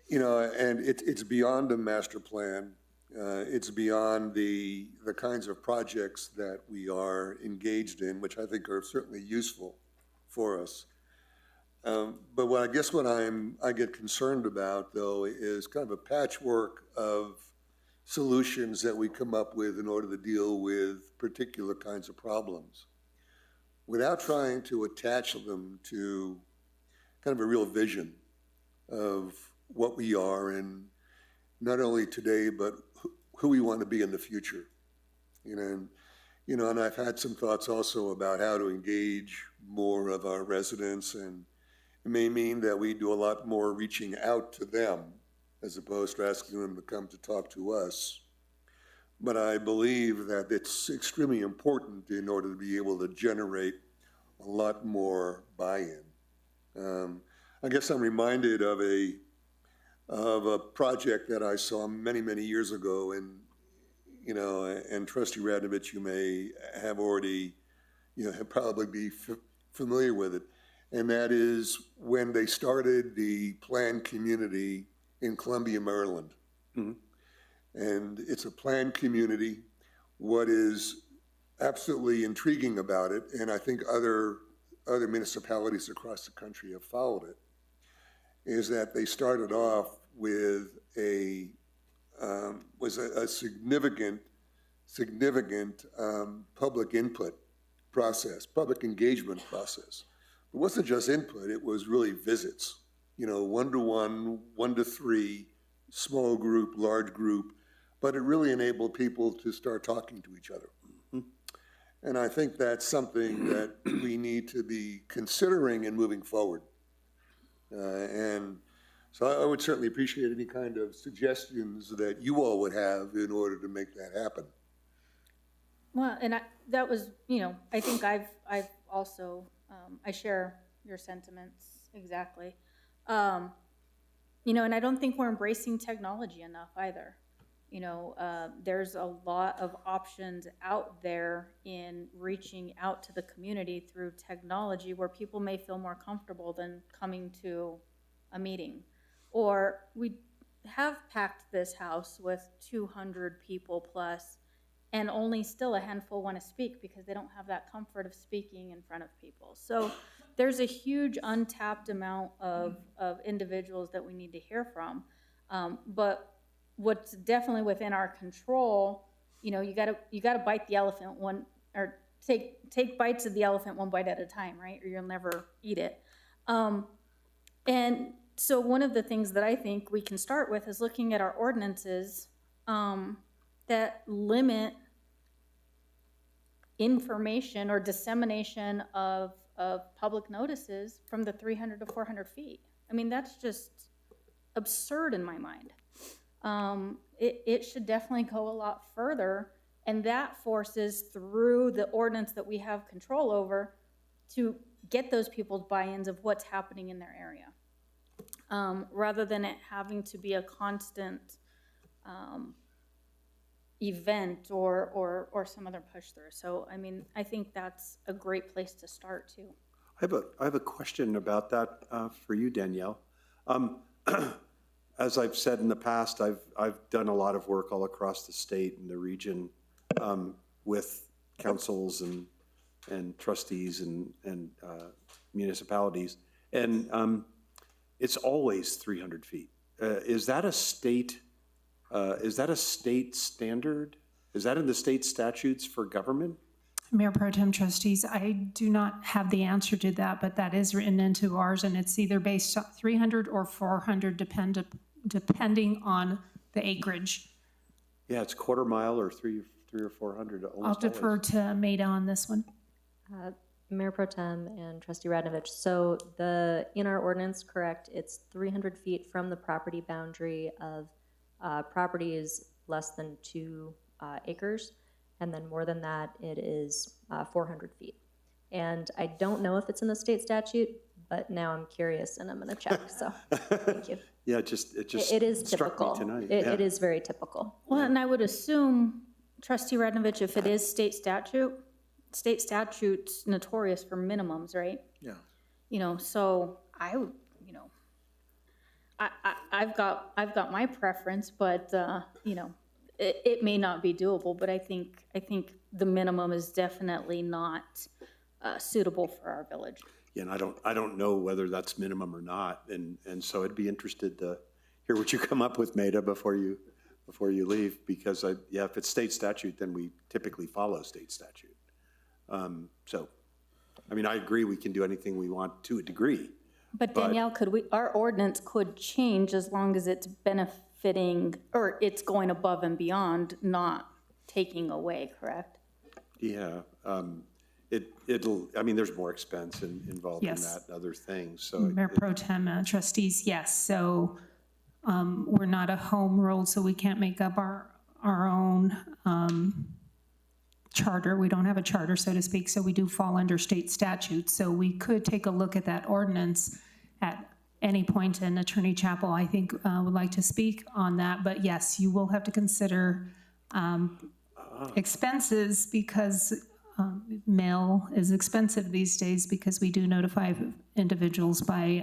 it's beyond a master plan. It's beyond the kinds of projects that we are engaged in, which I think are certainly useful for us. But what I get concerned about, though, is kind of a patchwork of solutions that we come up with in order to deal with particular kinds of problems, without trying to attach them to kind of a real vision of what we are, and not only today, but who we want to be in the future. And I've had some thoughts also about how to engage more of our residents, and it may mean that we do a lot more reaching out to them as opposed to asking them to come to talk to us. But I believe that it's extremely important in order to be able to generate a lot more buy-in. I guess I'm reminded of a project that I saw many, many years ago, and Trustee Radovich, you may have already, have probably be familiar with it. and that is when they started the planned community in Columbia, Maryland. And it's a planned community. What is absolutely intriguing about it, and I think other municipalities across the country have followed it, is that they started off with a significant public input process, public engagement process. It wasn't just input, it was really visits, 1-to-1, 1-to-3, small group, large group, but it really enabled people to start talking to each other. And I think that's something that we need to be considering and moving forward. And so I would certainly appreciate any kind of suggestions that you all would have in order to make that happen. Well, and that was, I think I've also, I share your sentiments exactly. And I don't think we're embracing technology enough either. There's a lot of options out there in reaching out to the community through technology where people may feel more comfortable than coming to a meeting. Or we have packed this house with 200 people plus, and only still a handful want to speak because they don't have that comfort of speaking in front of people. So there's a huge untapped amount of individuals that we need to hear from. But what's definitely within our control, you gotta bite the elephant or take bites of the elephant one bite at a time, right? Or you'll never eat it. And so one of the things that I think we can start with is looking at our ordinances that limit information or dissemination of public notices from the 300 to 400 feet. I mean, that's just absurd in my mind. It should definitely go a lot further, and that forces through the ordinance that we have control over to get those people's buy-ins of what's happening in their area, rather than it having to be a constant event or some other push through. So, I mean, I think that's a great place to start too. I have a question about that for you, Danielle. As I've said in the past, I've done a lot of work all across the state and the region with councils and trustees and municipalities, and it's always 300 feet. Is that a state standard? Is that in the state statutes for government? Mayor Pro Tem, Trustees, I do not have the answer to that, but that is written into ours, and it's either based on 300 or 400, depending on the acreage. Yeah, it's quarter mile or three or 400. I'll defer to Maida on this one. Mayor Pro Tem and Trustee Radnovich, so in our ordinance, correct, it's 300 feet from the property boundary of properties less than 2 acres. And then more than that, it is 400 feet. And I don't know if it's in the state statute, but now I'm curious and I'm going to check. So thank you. Yeah, it just it is struck typical. me tonight. It is very typical. Well, and I would assume, Trustee Radnovich, if it is state statute's notorious for minimums, right? Yeah. So I've got my preference, but it may not be doable. But I think the minimum is definitely not suitable for our village. Yeah, and I don't know whether that's minimum or not, and so I'd be interested to hear what you come up with, Maida, before you leave, because if it's state statute, then we typically follow state statute. So, I mean, I agree we can do anything we want to a degree. But Danielle, our ordinance could change as long as it's benefiting or it's going above and beyond, not taking away, correct? Yeah, it'll, I mean, there's more expense involved in Yes. that and other things, so. Mayor Pro Tem, Trustees, yes. So we're not a home rule, so we can't make up our own charter. We don't have a charter, so to speak, so we do fall under state statute. So we could take a look at that ordinance at any point, and Attorney Chappell, I think, would like to speak on that. But yes, you will have to consider expenses, because mail is expensive these days because we do notify individuals by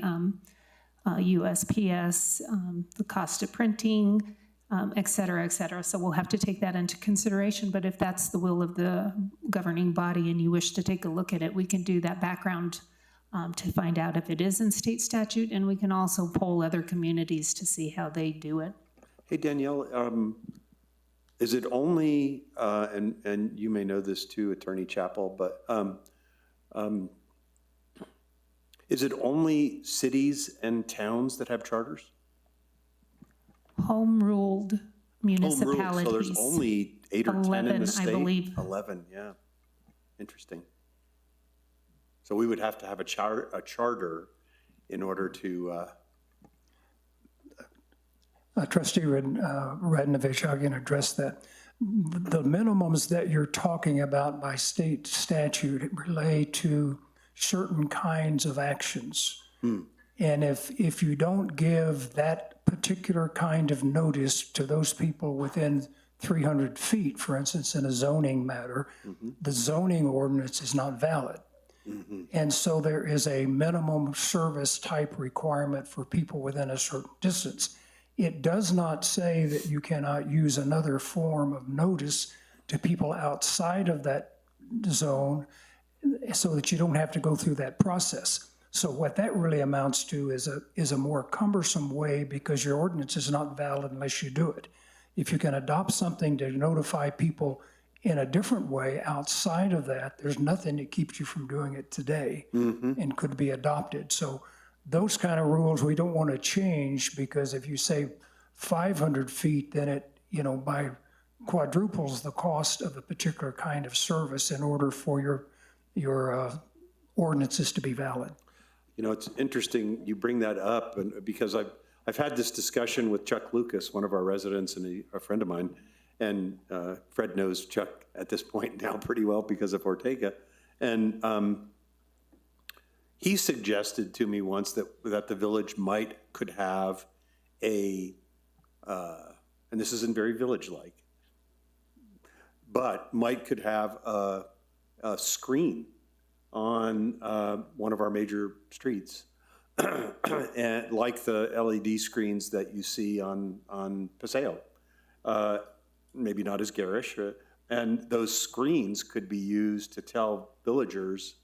USPS, the cost of printing, et cetera, et cetera. So we'll have to take that into consideration. But if that's the will of the governing body and you wish to take a look at it, we can do that background to find out if it is in state statute, and we can also poll other communities to see how they do it. Hey, Danielle, is it only, and you may know this too, Attorney Chappell, but is it only cities and towns that have charters? Home ruled municipalities. Home rule, so there's only 8 or 10 in the 11, state? I believe. 11, yeah. Interesting. So we would have to have a charter in order to, Trustee Radnovich, I can address that. The minimums that you're talking about by state statute relate to certain kinds of actions. And if you don't give that particular kind of notice to those people within 300 feet, for instance, in a zoning matter, the zoning ordinance is not valid. And so there is a minimum service type requirement for people within a certain distance. It does not say that you cannot use another form of notice to people outside of that zone so that you don't have to go through that process. So what that really amounts to is a more cumbersome way, because your ordinance is not valid unless you do it. If you can adopt something to notify people in a different way outside of that, there's nothing that keeps you from doing it today and could be adopted. So those kind of rules we don't want to change, because if you say 500 feet, then it, by quadruples the cost of a particular kind of service in order for your ordinances to be valid. it's interesting you bring that up, and because I've had this discussion with Chuck Lucas, one of our residents and a friend of mine, and Fred knows Chuck at this point now pretty well because of Ortega. And he suggested to me once that the village could have and this isn't very village-like, but could have a screen on one of our major streets, and like the LED screens that you see on Paseo. Maybe not as garish, and those screens could be used to tell villagers,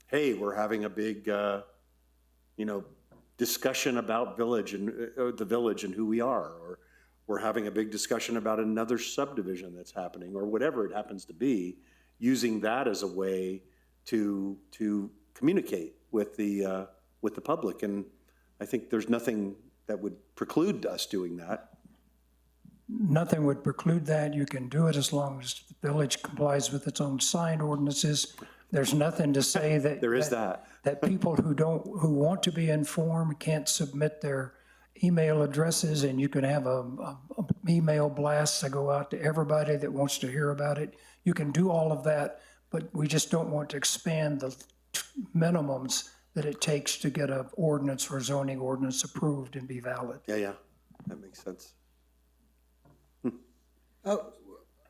hey, we're having a big, discussion about the village and who we are, or we're having a big discussion about another subdivision that's happening, or whatever it happens to be, using that as a way to communicate with the public. And I think there's nothing that would preclude us doing that. Nothing would preclude that. You can do it as long as the village complies with its own sign ordinances. There's nothing to say that There is that people who want to be informed can't submit their email addresses, and you can have a email blast to go out to everybody that wants to hear about it. You can do all of that, but we just don't want to expand the minimums that it takes to get an ordinance or zoning ordinance approved and be valid. Yeah, that makes sense.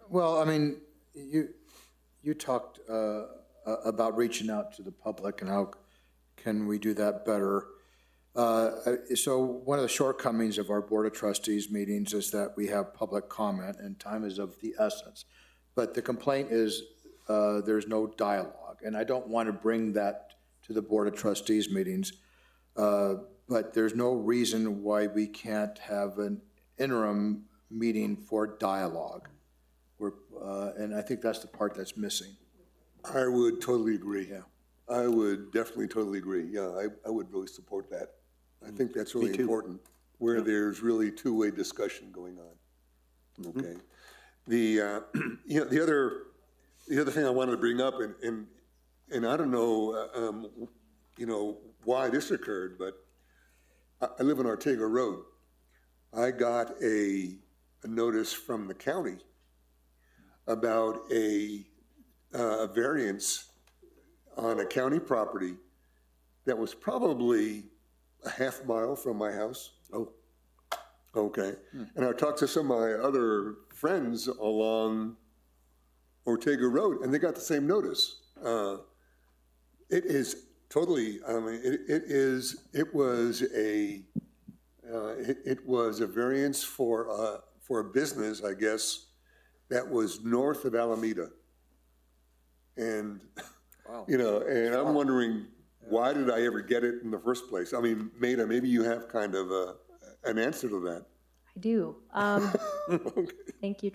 Well, I mean, you talked about reaching out to the public and how can we do that better. So one of the shortcomings of our Board of Trustees meetings is that we have public comment, and time is of the essence. But the complaint is there's no dialogue, and I don't want to bring that to the Board of Trustees meetings, but there's no reason why we can't have an interim meeting for dialogue. And I think that's the part that's missing. I would totally agree. Yeah. I would definitely totally agree. Yeah, I would really support that. I think that's really important, where there's really two-way discussion going on. Okay. The other thing I wanted to bring up, and I don't know, why this occurred, but I live on Ortega Road. I got a notice from the county about a variance on a county property that was probably a half mile from my house. Oh. Okay. And I talked to some of my other friends along Ortega Road, and they got the same notice. It is totally, I mean, it was a variance for a business, I guess, that was north of Alameda. And, and I'm wondering, why did I ever get it in the first place? I mean, Maida, maybe you have kind of an answer to that. I do. Thank you,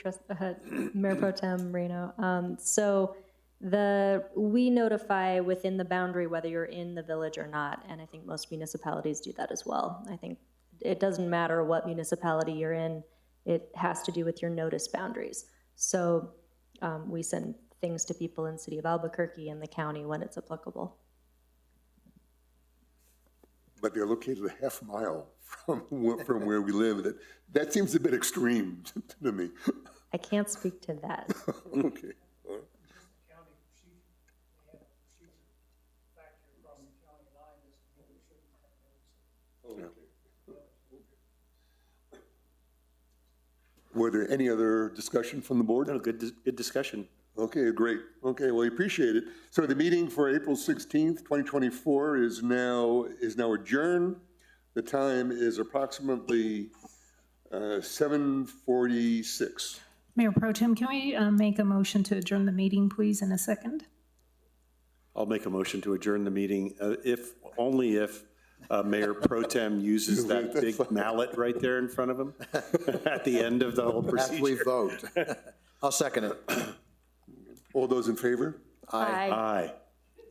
Mayor Pro Tem Moreno. So we notify within the boundary whether you're in the village or not, and I think most municipalities do that as well. I think it doesn't matter what municipality you're in, it has to do with your notice boundaries. So we send things to people in the city of Albuquerque and the county when it's applicable. But they're located a half mile from where we live. That seems a bit extreme to me. I can't speak to that. Okay. Were there any other discussion from the board? No, good discussion. Okay, great. Okay, well, we appreciate it. So the meeting for April 16th, 2024 is now adjourned. The time is approximately 7:46. Mayor Pro Tem, can we make a motion to adjourn the meeting, please, in a second? I'll make a motion to adjourn the meeting, if Mayor Pro Tem uses that big mallet right there in front of him at the end of the whole After we procedure. vote. I'll second it. All those in favor? Aye. Aye.